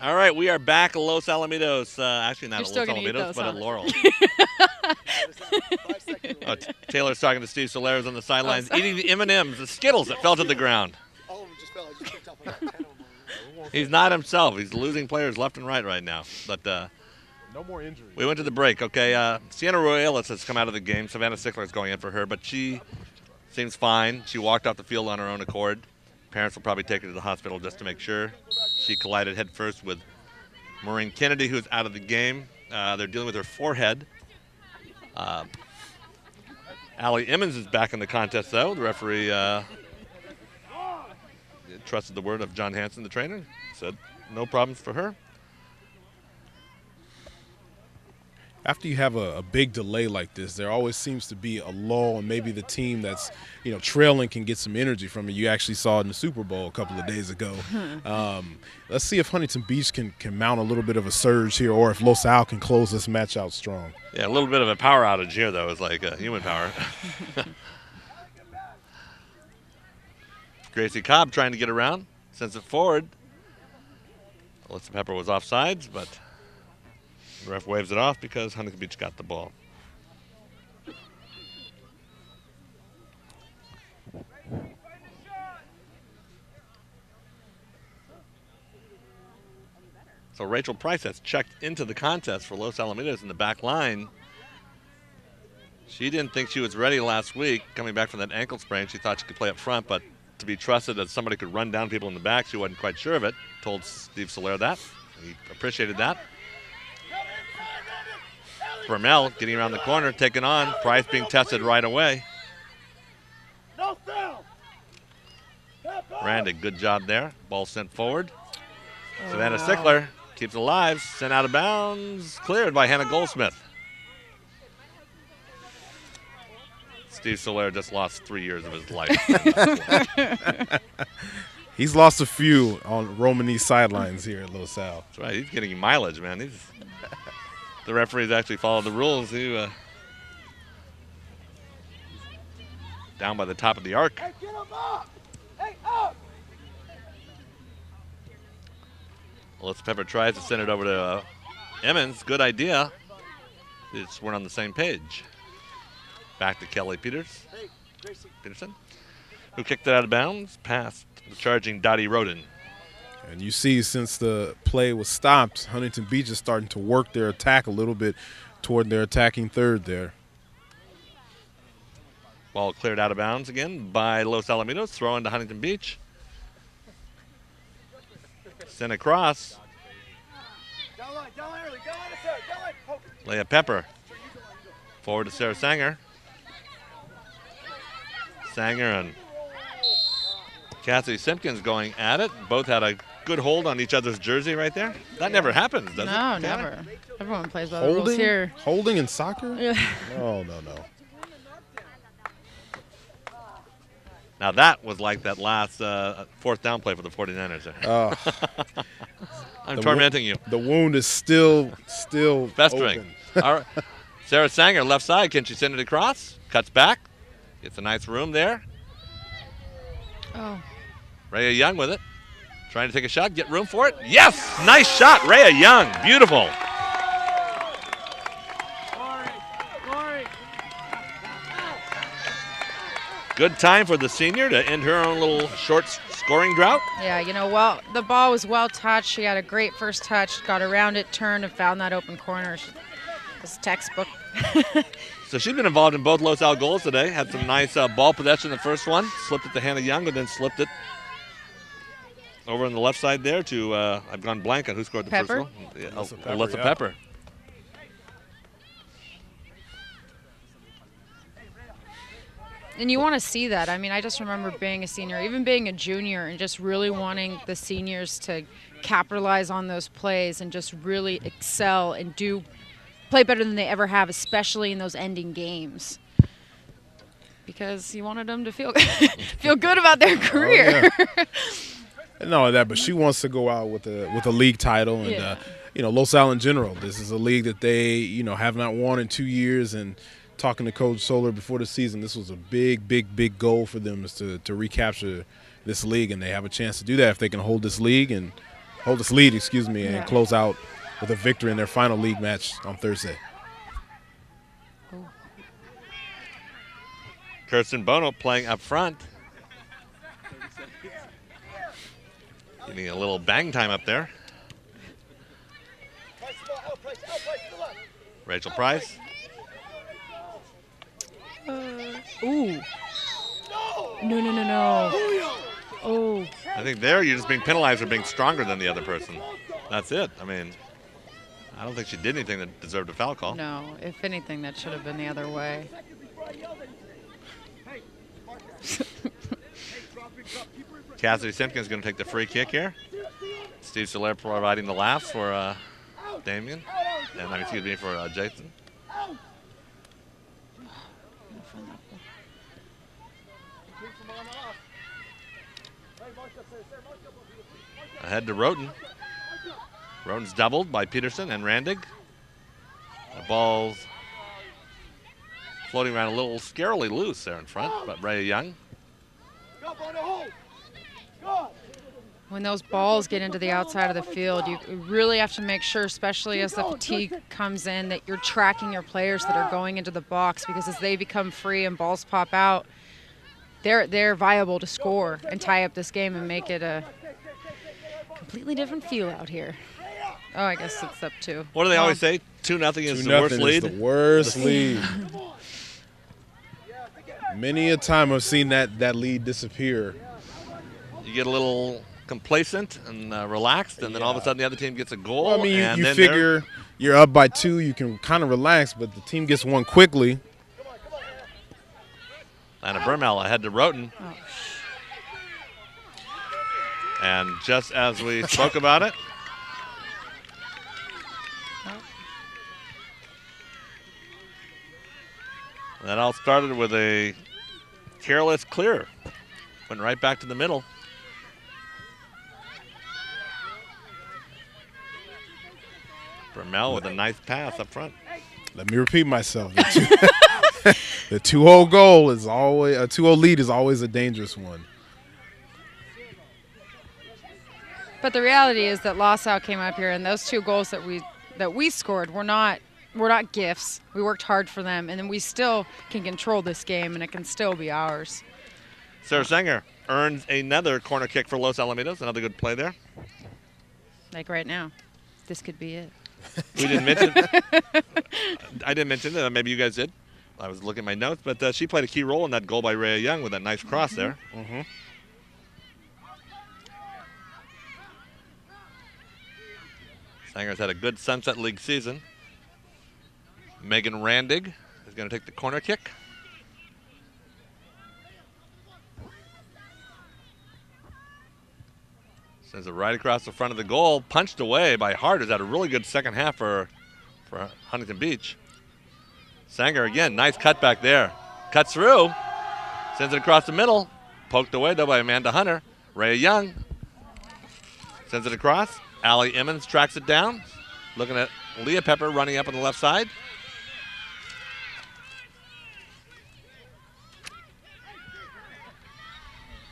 S1: All right, we are back at Los Alamitos. Actually, not
S6: You're
S1: at Los Alamitos,
S6: those,
S1: but
S6: huh?
S1: at Laurel. Taylor's talking to Steve Solares on the sidelines, eating the M&Ms, the Skittles that fell to the ground.
S7: All of them just fell. I just picked up like 10 of them.
S1: He's not himself. He's losing players left and right now. But
S5: no more injuries.
S1: We went to the break. Okay, Sienna Royales has come out of the game. Savannah Sickler is going in for her, but she seems fine. She walked off the field on her own accord. Parents will probably take her to the hospital just to make sure. She collided head first with Maureen Kennedy, who's out of the game. They're dealing with her forehead. Allie Emmons is back in the contest, though. The referee trusted the word of John Hansen, the trainer. Said no problems for her.
S5: After you have a big delay like this, there always seems to be a lull, and maybe the team that's trailing can get some energy from it. You actually saw it in the Super Bowl a couple of days ago. Let's see if Huntington Beach can mount a little bit of a surge here, or if Los Al can close this match out strong.
S1: Yeah, a little bit of a power outage here, though. It's like human power. Gracie Cobb trying to get around, sends it forward. Alyssa Pepper was offsides, but the ref waves it off because Huntington Beach got the ball. So Rachel Price has checked into the contest for Los Alamitos in the back line. She didn't think she was ready last week, coming back from that ankle sprain. She thought she could play up front, but to be trusted that somebody could run down people in the back, she wasn't quite sure of it. Told Steve Solaire that. He appreciated that. Vermel getting around the corner, taken on. Price being tested right away.
S7: No foul.
S1: Randy, good job there. Ball sent forward. Savannah Sickler keeps it alive, sent out of bounds, cleared by Hannah Goldsmith. Steve Solaire just lost 3 years of his life.
S5: He's lost a few on Romany sidelines here at Los Al.
S1: That's right. He's getting mileage, man. The referees actually followed the rules. Down by the top of the arc.
S7: Hey, get him up! Hey, up!
S1: Alyssa Pepper tries to send it over to Emmons. Good idea. It's we're on the same page. Back to Kelly Peterson, who kicked it out of bounds past the charging Dottie Roden.
S5: And you see, since the play was stopped, Huntington Beach is starting to work their attack a little bit toward their attacking third there.
S1: Ball cleared out of bounds again by Los Alamitos. Throw into Huntington Beach. Sent across. Leah Pepper Forward to Sarah Sanger. Sanger and Cassidy Simpkins going at it. Both had a good hold on each other's jersey right there. That never happens, does it?
S6: No,
S1: Taylor?
S6: never. Everyone plays by the rules here.
S5: Holding in soccer?
S6: Yeah.
S5: Oh, no, no.
S1: Now that was like that last fourth down play for the 49ers there. I'm tormenting you.
S5: The wound is still
S1: festering. All right. Sarah Sanger, left side. Can she send it across? Cuts back. Gets a nice room there.
S6: Oh.
S1: Rhea Young with it. Trying to take a shot. Get room for it. Yes! Nice shot, Rhea Young. Beautiful. Good time for the senior to end her own little short scoring drought.
S6: Yeah, you know, well, the ball was well touched. She had a great first touch, got around it, turned, and found that open corner. It was textbook.
S1: So she's been involved in both Los Al goals today. Had some nice ball possession in the first one. Slipped it to Hannah Young, and then slipped it over on the left side there to, I've gone blank on who scored the
S6: Pepper?
S1: first goal. Yeah,
S5: Alyssa
S1: Alyssa
S5: Pepper,
S1: Pepper.
S6: And you want to see that. I mean, I just remember being a senior, even being a junior, and just really wanting the seniors to capitalize on those plays and just really excel and play better than they ever have, especially in those ending games. Because you wanted them to feel feel good about their career.
S5: Oh, yeah. No, that, but she wants to go out with a league title, and
S6: Yeah.
S5: Los Al in general. This is a league that they have not won in 2 years, and talking to Coach Solar before the season, this was a big goal for them, is to recapture this league, and they have a chance to do that if they can hold this lead, and close out with a victory in their final league match on Thursday.
S1: Kirsten Bono playing up front. Getting a little bang time up there. Rachel Price.
S6: Ooh. No. Oh.
S1: I think there you're just being penalized for being stronger than the other person. That's it. I mean, I don't think she did anything that deserved a foul call.
S6: No, if anything, that should have been the other way.
S1: Cassidy Simpkins is going to take the free kick here. Steve Soler providing the laughs for Damien. And excuse me, for Jason. Ahead to Roten. Roten's doubled by Peterson and Randig. The ball's floating around a little scarily loose there in front, but Rhea Young.
S6: When those balls get into the outside of the field, you really have to make sure, especially as the fatigue comes in, that you're tracking your players that are going into the box, because as they become free and balls pop out, they're viable to score and tie up this game and make it a completely different feel out here. Oh, I guess it's up 2.
S1: What do they always say? 2-0 is the
S5: 2-0
S1: worst
S5: is
S1: lead.
S5: the worst lead. Many a time I've seen that lead disappear.
S1: You get a little complacent and relaxed, and then all of a sudden the other team gets a goal.
S5: Well, I mean,
S1: and
S5: you
S1: then
S5: figure you're up by 2, you can kind of relax, but the team gets one quickly.
S1: Anna Bermel ahead to Roten.
S6: Oh.
S1: And just as we spoke about it, that all started with a careless clear. Went right back to the middle. Bermel with a nice pass up front.
S5: Let me repeat myself. The 2-0 goal is always a 2-0 lead is always a dangerous one.
S6: But the reality is that LAHS came up here, and those 2 goals that we scored were not gifts. We worked hard for them, and then we still can control this game, and it can still be ours.
S1: Sarah Sanger earns another corner kick for Los Alamitos. Another good play there.
S6: Like right now, this could be it.
S1: We didn't mention. I didn't mention that. Maybe you guys did. I was looking at my notes, but she played a key role in that goal by Rhea Young with that nice cross there.
S5: Mm-hmm.
S1: Sanger's had a good Sunset League season. Megan Randig is going to take the corner kick. Sends it right across the front of the goal. Punched away by Hart, who's had a really good second half for Huntington Beach. Sanger again, nice cut back there. Cuts through, sends it across the middle. Poked away though by Amanda Hunter. Ray Young sends it across. Allie Emmons tracks it down. Looking at Leah Pepper running up on the left side.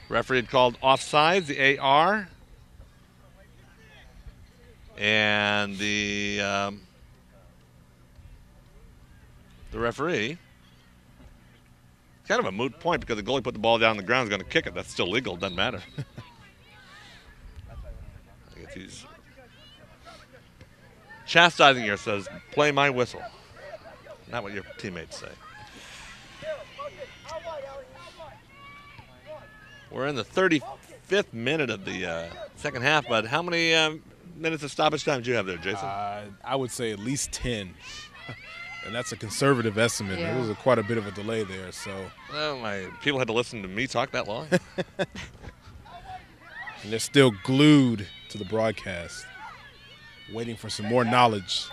S1: Referee had called offsides, the AR. And the referee, it's kind of a moot point because the goalie put the ball down on the ground, is going to kick it. That's still legal, doesn't matter. I guess he's chastising here, says, play my whistle. Not what your teammates say. We're in the 35th minute of the second half, but how many minutes of stoppage time do you have there, Jason?
S5: I would say at least 10. And that's a conservative estimate.
S6: Yeah.
S5: There was quite a bit of a delay there. So,
S1: Well, my people had to listen to me talk that long.
S5: and they're still glued to the broadcast, waiting for some more knowledge.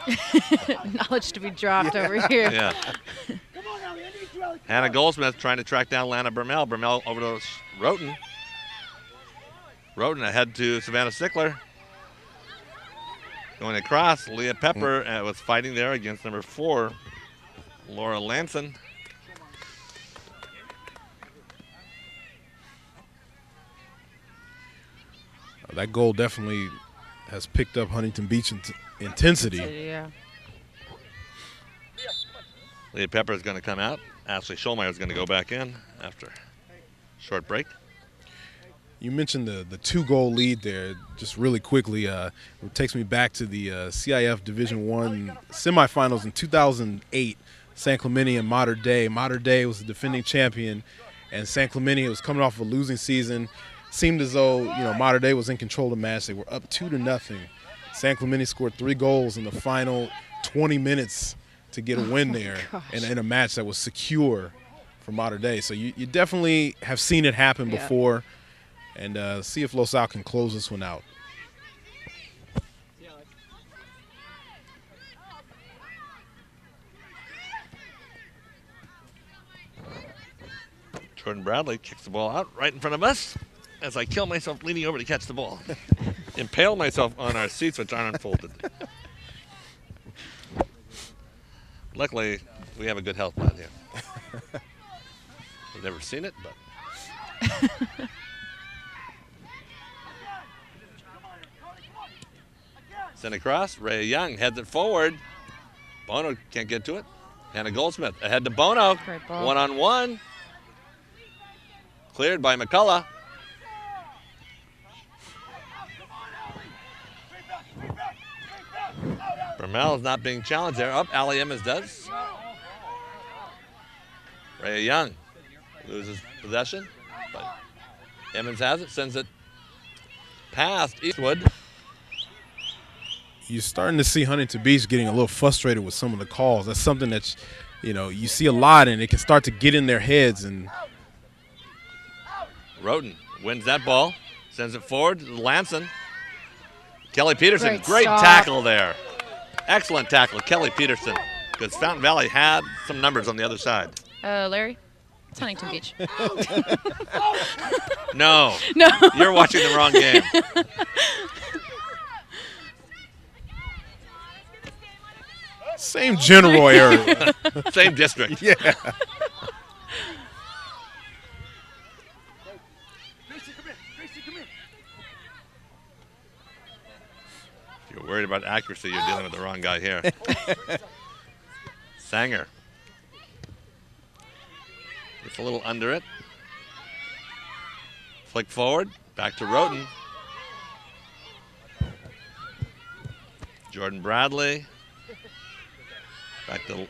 S6: Knowledge to be dropped over here.
S1: Yeah. Hannah Goldsmith trying to track down Lana Bermel. Bermel over to Roten. Roten ahead to Savannah Stickler. Going across, Leah Pepper was fighting there against number 4, Laura Lanson.
S5: That goal definitely has picked up Huntington Beach intensity.
S6: Yeah.
S1: Leah Pepper is going to come out. Ashley Schulmeyer is going to go back in after a short break.
S5: You mentioned the 2-goal lead there. Just really quickly, it takes me back to the CIF Division I semifinals in 2008. San Clemente and Mater Dei. Mater Dei was the defending champion, and San Clemente was coming off a losing season. Seemed as though Mater Dei was in control of the match. They were up 2-0. San Clemente scored 3 goals in the final 20 minutes to get a win there, in a match that was secure for Mater Dei. So you definitely have seen it happen before. And see if Los Al can close this one out.
S1: Jordan Bradley kicks the ball out right in front of us as I kill myself leaning over to catch the ball. Impale myself on our seats, which aren't unfolded. Luckily, we have a good health plan here. I've never seen it, but... Sent across. Ray Young heads it forward. Bono can't get to it. Hannah Goldsmith ahead to Bono.
S6: Great ball.
S1: One-on-one. Cleared by McCullough. Bermel is not being challenged there. Up, Allie Emmons does. Ray Young loses possession, but Emmons has it, sends it past Eastwood.
S5: You're starting to see Huntington Beach getting a little frustrated with some of the calls. That's something that you see a lot, and it can start to get in their heads. And
S1: Roten wins that ball, sends it forward to Lanson. Kelly Peterson, great
S6: stop.
S1: tackle there. Excellent tackle, Kelly Peterson, because Fountain Valley had some numbers on the other side.
S6: Larry, it's Huntington Beach.
S1: No,
S6: No.
S1: You're watching the wrong game.
S5: same general area.
S1: Same district.
S5: Yeah.
S1: If you're worried about accuracy, you're dealing with the wrong guy here. Sanger. Gets a little under it. Flick forward, back to Roten. Jordan Bradley. Back to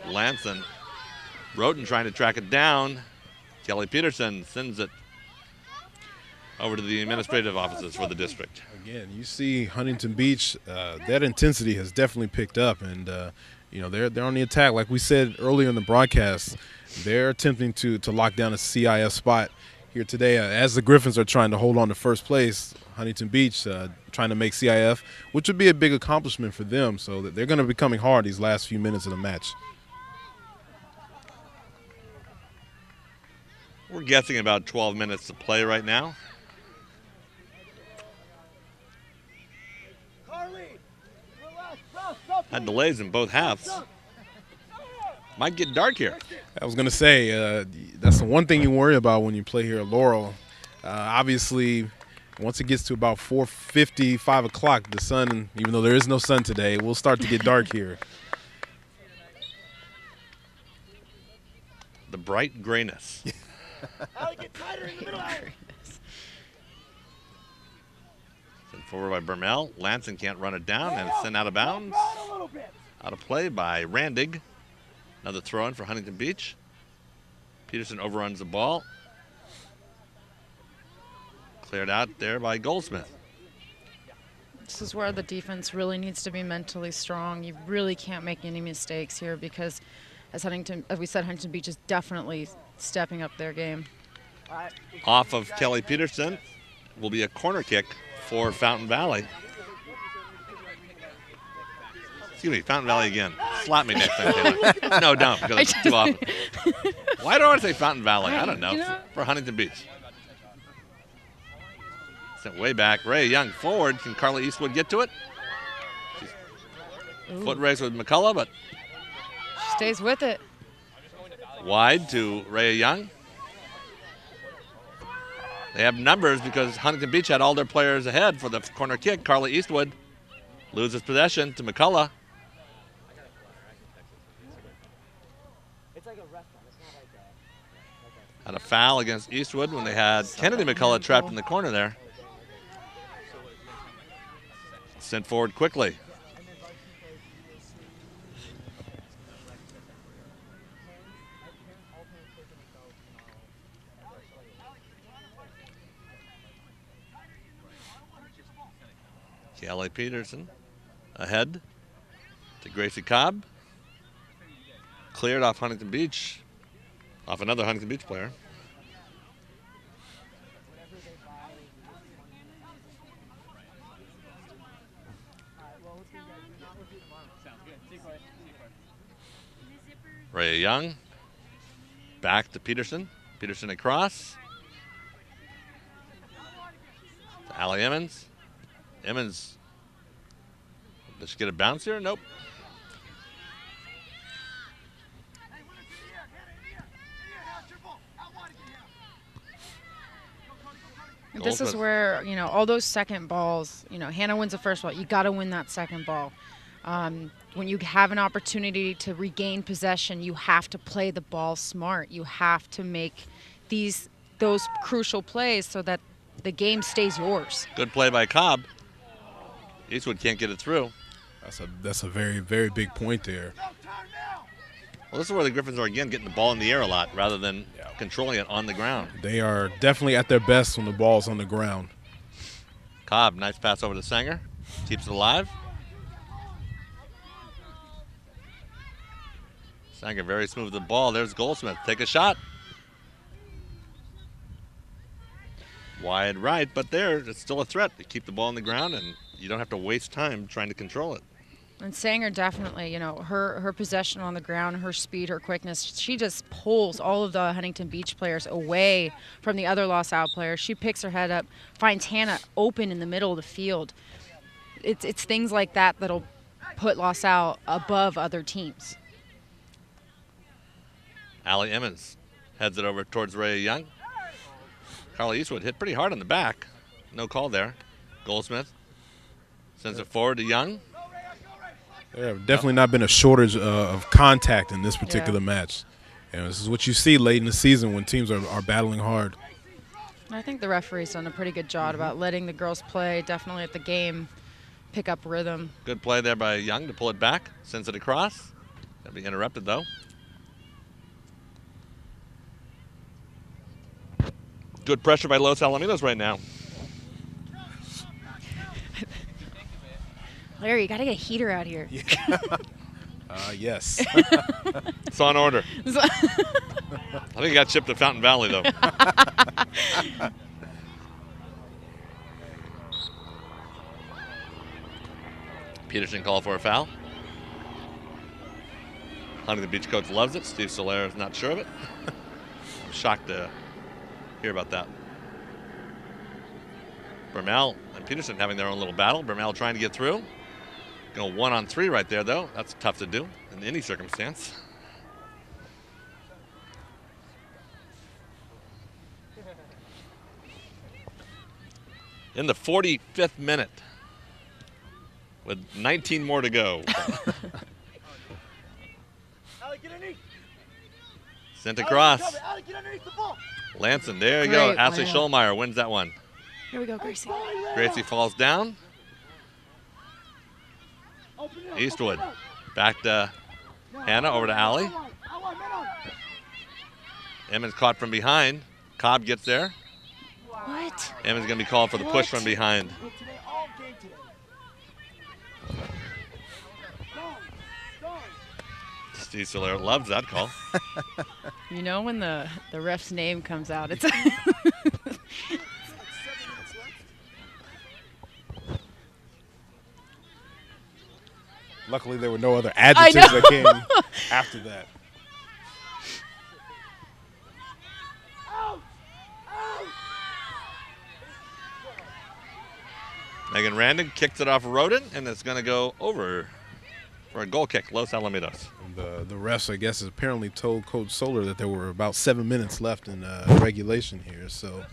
S1: Lanson. Roten trying to track it down. Kelly Peterson sends it over to the administrative offices for the district.
S5: Again, you see Huntington Beach, that intensity has definitely picked up, and You know, they're on the attack. Like we said earlier in the broadcast, they're attempting to lock down a CIF spot here today. As the Griffins are trying to hold on to first place, Huntington Beach trying to make CIF, which would be a big accomplishment for them. So that they're going to be coming hard these last few minutes of the match.
S1: We're guessing about 12 minutes to play right now. Had delays in both halves. Might get dark here.
S5: I was going to say, that's the one thing you worry about when you play here at Laurel. Obviously, once it gets to about 4:50, 5 o'clock, the sun, even though there is no sun today, will start to get dark here.
S1: The bright grayness. Sent forward by Bermel. Lanson can't run it down and sent out of bounds. Out of play by Randig. Another throw in for Huntington Beach. Peterson overruns the ball. Cleared out there by Goldsmith.
S6: This is where the defense really needs to be mentally strong. You really can't make any mistakes here because, as we said, Huntington Beach is definitely stepping up their game.
S1: Off of Kelly Peterson will be a corner kick for Fountain Valley. Excuse me, Fountain Valley again. Slap me next time, Taylor. No, don't, because it's too often. Why do I want to say Fountain Valley? I don't know. For Huntington Beach. Sent way back. Ray Young forward. Can Carla Eastwood get to it? Foot race with McCullough, but
S6: She stays with it.
S1: wide to Ray Young. They have numbers because Huntington Beach had all their players ahead for the corner kick. Carla Eastwood loses possession to McCullough. Had a foul against Eastwood when they had Kennedy McCullough trapped in the corner there. Sent forward quickly. Kelly Peterson ahead to Gracie Cobb. Cleared off Huntington Beach, off another Huntington Beach player. Ray Young back to Peterson. Peterson across. To Allie Emmons. Emmons, does she get a bounce here? Nope.
S6: This is where, you know, all those second balls, you know, Hannah wins the first ball. You got to win that second ball. When you have an opportunity to regain possession, you have to play the ball smart. You have to make those crucial plays so that the game stays yours.
S1: Good play by Cobb. Eastwood can't get it through.
S5: That's a very, very big point there.
S1: Well, this is where the Griffins are, again, getting the ball in the air a lot rather than controlling it on the ground.
S5: They are definitely at their best when the ball's on the ground.
S1: Cobb, nice pass over to Sanger. Keeps it alive. Sanger very smooth with the ball. There's Goldsmith. Take a shot. Wide right, but there, it's still a threat to keep the ball on the ground, and you don't have to waste time trying to control it.
S6: And Sanger definitely, you know, her possession on the ground, her speed, her quickness, she just pulls all of the Huntington Beach players away from the other LaSalle players. She picks her head up, finds Hannah open in the middle of the field. It's things like that that'll put LaSalle above other teams.
S1: Allie Emmons heads it over towards Ray Young. Carla Eastwood hit pretty hard on the back. No call there. Goldsmith sends it forward to Young.
S5: There have definitely not been a shortage of contact in this particular match. And this is what you see late in the season when teams are battling hard.
S6: I think the referee's done a pretty good job about letting the girls play, definitely at the game, pick up rhythm.
S1: Good play there by Young to pull it back. Sends it across. That'll be interrupted, though. Good pressure by Los Alamitos right now.
S6: Larry, you got to get a heater out here.
S5: Yes.
S1: It's on order. I think it got shipped to Fountain Valley, though. Peterson called for a foul. Huntington Beach coach loves it. Steve Soler is not sure of it. I'm shocked to hear about that. Bermel and Peterson having their own little battle. Bermel trying to get through. Go 1-on-3 right there, though. That's tough to do in any circumstance. In the 45th minute, with 19 more to go. Sent across. Lanson, there you go.
S6: Great,
S1: Ashley
S6: wow.
S1: Schulmeyer wins that one.
S6: Here we go, Gracie.
S1: Gracie falls down. Eastwood back to Hannah, over to Allie. Emmons caught from behind. Cobb gets there.
S6: What?
S1: Emmons going to be called for the push from behind. Steve Soler loves that call.
S6: You know when the ref's name comes out, it's
S5: Luckily, there were no other adjectives that came after that.
S1: Megan Randon kicks it off Roden, and it's going to go over for a goal kick, Los Alamitos.
S5: The refs, I guess, has apparently told Coach Soler that there were about 7 minutes left in regulation here. So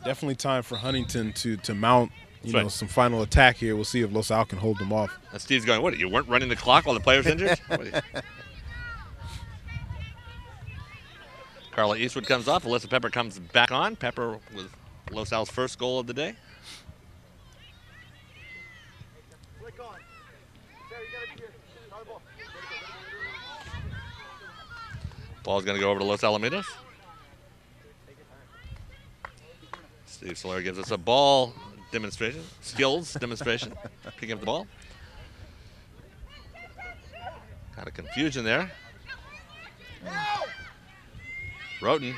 S5: definitely time for Huntington to mount, you know, some final attack here. We'll see if Los Al can hold them off.
S1: And Steve's going, what, you weren't running the clock while the player's injured? Carla Eastwood comes off. Alyssa Pepper comes back on. Pepper with Los Al's first goal of the day. Ball's going to go over to Los Alamitos. Steve Soler gives us a ball demonstration, skills demonstration, picking up the ball. Kind of confusion there. Roten.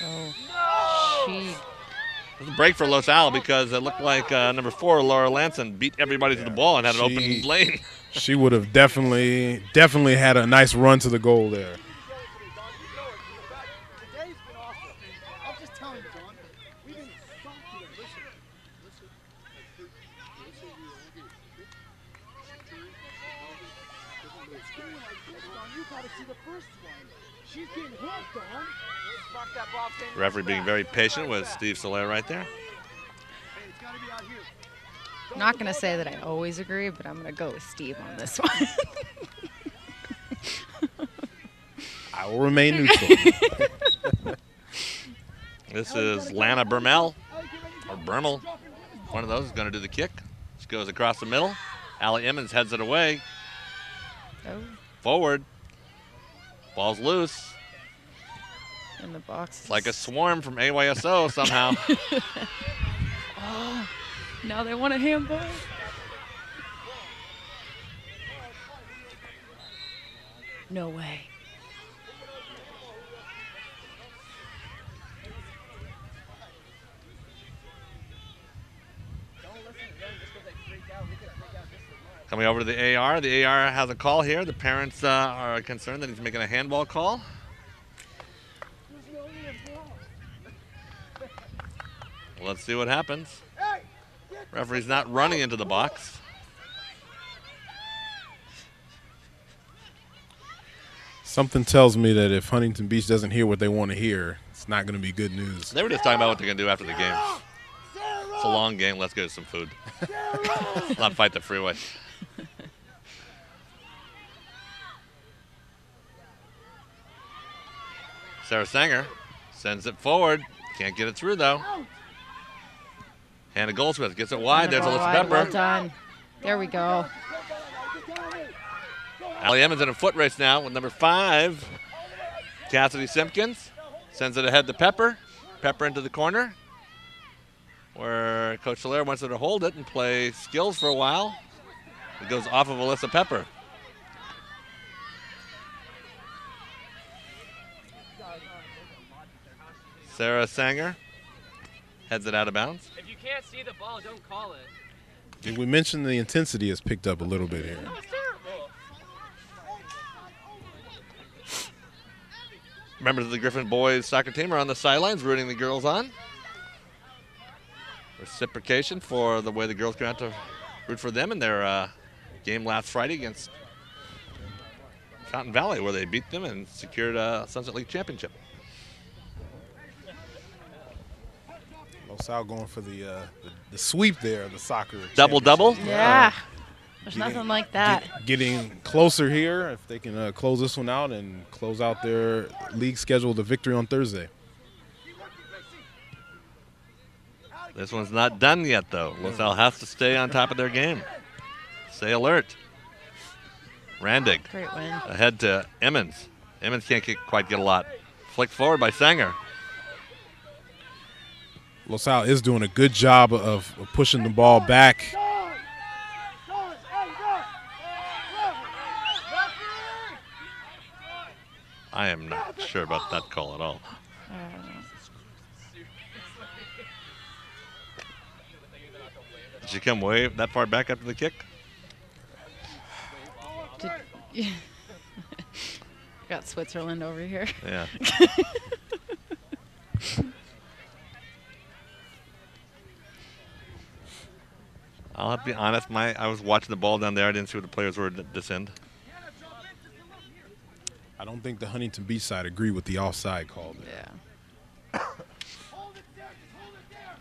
S6: Oh, she.
S1: There's a break for Los Al because it looked like number 4, Laura Lanson, beat everybody to the ball and had an open lane.
S5: She would have definitely had a nice run to the goal there.
S1: Referee being very patient with Steve Soler right there.
S6: Not going to say that I always agree, but I'm going to go with Steve on this one.
S5: I will remain neutral.
S1: This is Lana Bermel, or Bermel. One of those is going to do the kick. She goes across the middle. Allie Emmons heads it away.
S6: Oh.
S1: Forward. Ball's loose.
S6: In the box.
S1: It's like a swarm from AYSO somehow.
S6: Oh, now they want a handball. No way.
S1: Coming over to the AR. The AR has a call here. The parents are concerned that he's making a handball call. Let's see what happens. Referee's not running into the box.
S5: Something tells me that if Huntington Beach doesn't hear what they want to hear, it's not going to be good news.
S1: They were just talking about what they're going to do after the game. It's a long game. Let's get some food. Let's not fight the freeway. Sarah Sanger sends it forward. Can't get it through, though. Hannah Goldsmith gets it wide. There's Alyssa Pepper.
S6: Well done. There we go.
S1: Allie Emmons in a foot race now with number 5, Cassidy Simpkins. Sends it ahead to Pepper. Pepper into the corner, where Coach Soler wants her to hold it and play skills for a while. It goes off of Alyssa Pepper. Sarah Sanger heads it out of bounds.
S11: If you can't see the ball, don't call it.
S5: Did we mention the intensity has picked up a little bit here?
S11: That was terrible.
S1: Members of the Griffin boys soccer team are on the sidelines rooting the girls on. Reciprocation for the way the girls came out to root for them in their game last Friday against Fountain Valley, where they beat them and secured a Sunset League championship.
S5: LaSalle going for the sweep there, the soccer.
S1: Double-double?
S12: Yeah. There's nothing like that.
S5: Getting closer here, if they can close this one out and close out their league schedule with a victory on Thursday.
S1: This one's not done yet, though. LaSalle has to stay on top of their game. Stay alert. Randig
S12: Great win.
S1: ahead to Emmons. Emmons can't quite get a lot. Flicked forward by Sanger.
S5: LaSalle is doing a good job of pushing the ball back.
S1: I am not sure about that call at all. Did she come way that far back after the kick?
S12: Got Switzerland over here.
S1: Yeah. I'll have to be honest. I was watching the ball down there. I didn't see what the players were at this end.
S5: I don't think the Huntington Beach side agree with the offside call there.
S12: Yeah.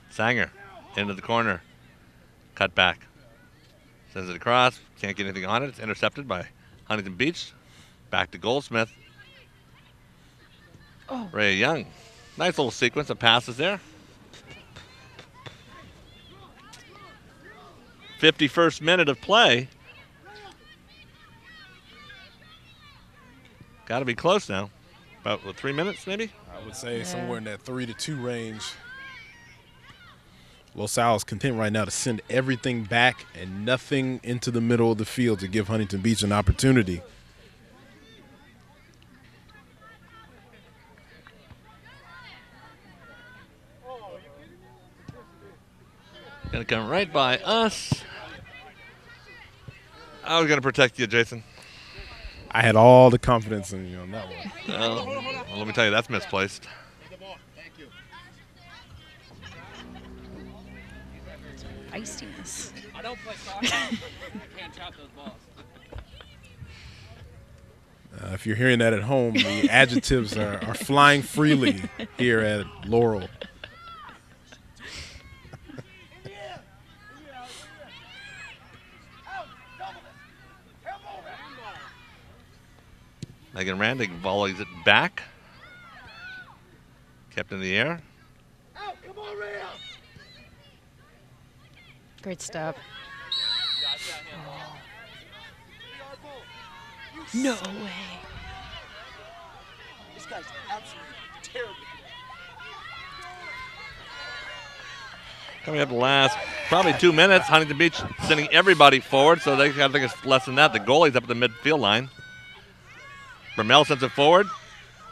S1: Sanger into the corner. Cut back. Sends it across. Can't get anything on it. It's intercepted by Huntington Beach. Back to Goldsmith.
S12: Oh.
S1: Ray Young. Nice little sequence of passes there. 51st minute of play. Got to be close now. About 3 minutes, maybe?
S5: I would say somewhere in that 3-2 range. LaSalle is content right now to send everything back and nothing into the middle of the field to give Huntington Beach an opportunity.
S1: Gonna come right by us. I was gonna protect you, Jason.
S5: I had all the confidence in you on that one.
S1: Well, let me tell you, that's misplaced.
S12: Feistiness.
S11: I don't play soccer. I can't tap those balls.
S5: If you're hearing that at home, the adjectives are flying freely here at Laurel.
S1: Megan Randig volleys it back. Kept in the air.
S12: Great stuff. No way.
S7: This guy's absolutely terrible.
S1: Coming up the last probably 2 minutes, Huntington Beach sending everybody forward, so they got to think it's less than that. The goalie's up at the midfield line. Bromell sends it forward.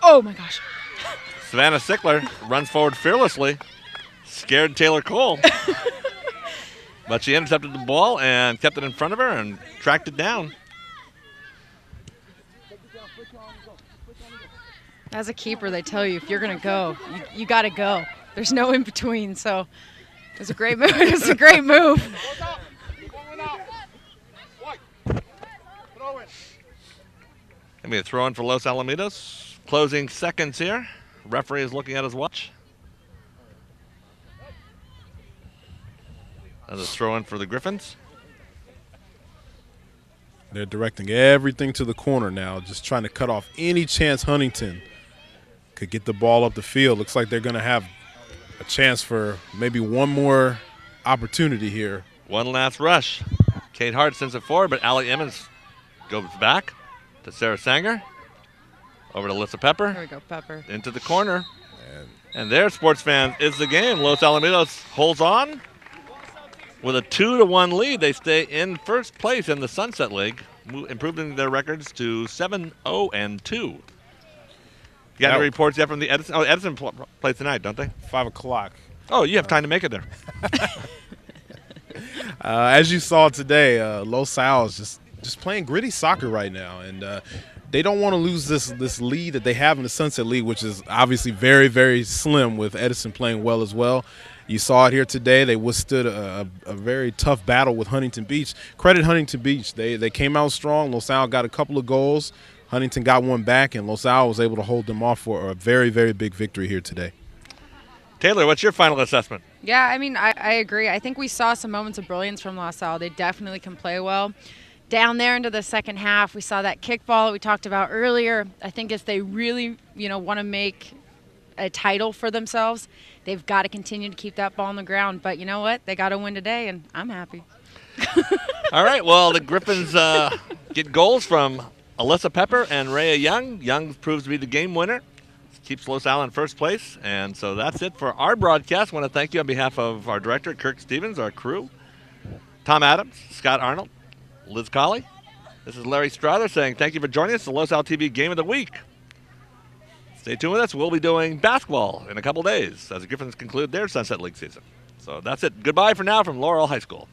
S12: Oh my gosh.
S1: Savannah Sickler runs forward fearlessly. Scared Taylor Cole. But she intercepted the ball and kept it in front of her and tracked it down.
S12: As a keeper, they tell you if you're going to go, you got to go. There's no in between. So it was a great move. It was a great move.
S1: Gonna be a throw in for Los Alamitos. Closing seconds here. Referee is looking at his watch. Another throw in for the Griffins.
S5: They're directing everything to the corner now, just trying to cut off any chance Huntington could get the ball up the field. Looks like they're going to have a chance for maybe one more opportunity here.
S1: One last rush. Kate Hart sends it forward, but Allie Emmons goes back to Sarah Sanger. Over to Alyssa Pepper.
S12: There we go, Pepper.
S1: Into the corner. And there, sports fans, is the game. Los Alamitos holds on. With a 2-1 lead, they stay in first place in the Sunset League, improving their records to 7-0-2. You got
S5: That-
S1: any reports yet from the Edison? Oh, Edison plays tonight, don't they?
S5: 5 o'clock.
S1: Oh, you have time to make it there.
S5: As you saw today, LaSalle is just playing gritty soccer right now, and they don't want to lose this lead that they have in the Sunset League, which is obviously very, very slim with Edison playing well as well. You saw it here today. They withstood a very tough battle with Huntington Beach. Credit Huntington Beach. They came out strong. LaSalle got a couple of goals. Huntington got one back, and LaSalle was able to hold them off for a very, very big victory here today.
S1: Taylor, what's your final assessment?
S6: Yeah, I mean, I agree. I think we saw some moments of brilliance from LaSalle. They definitely can play well. Down there into the second half, we saw that kickball that we talked about earlier. I think if they really, want to make a title for themselves, they've got to continue to keep that ball on the ground. But you know what? They got to win today, and I'm happy.
S1: All right, well, the Griffins get goals from Alyssa Pepper and Rhea Young. Young proves to be the game winner. Keeps LaSalle in first place. And so that's it for our broadcast. I want to thank you on behalf of our director, Kirk Stevens, our crew, Tom Adams, Scott Arnold, Liz Colley. This is Larry Strother saying thank you for joining us, the LaSalle TV Game of the Week. Stay tuned with us. We'll be doing basketball in a couple days as the Griffins conclude their Sunset League season. So that's it. Goodbye for now from Laurel High School.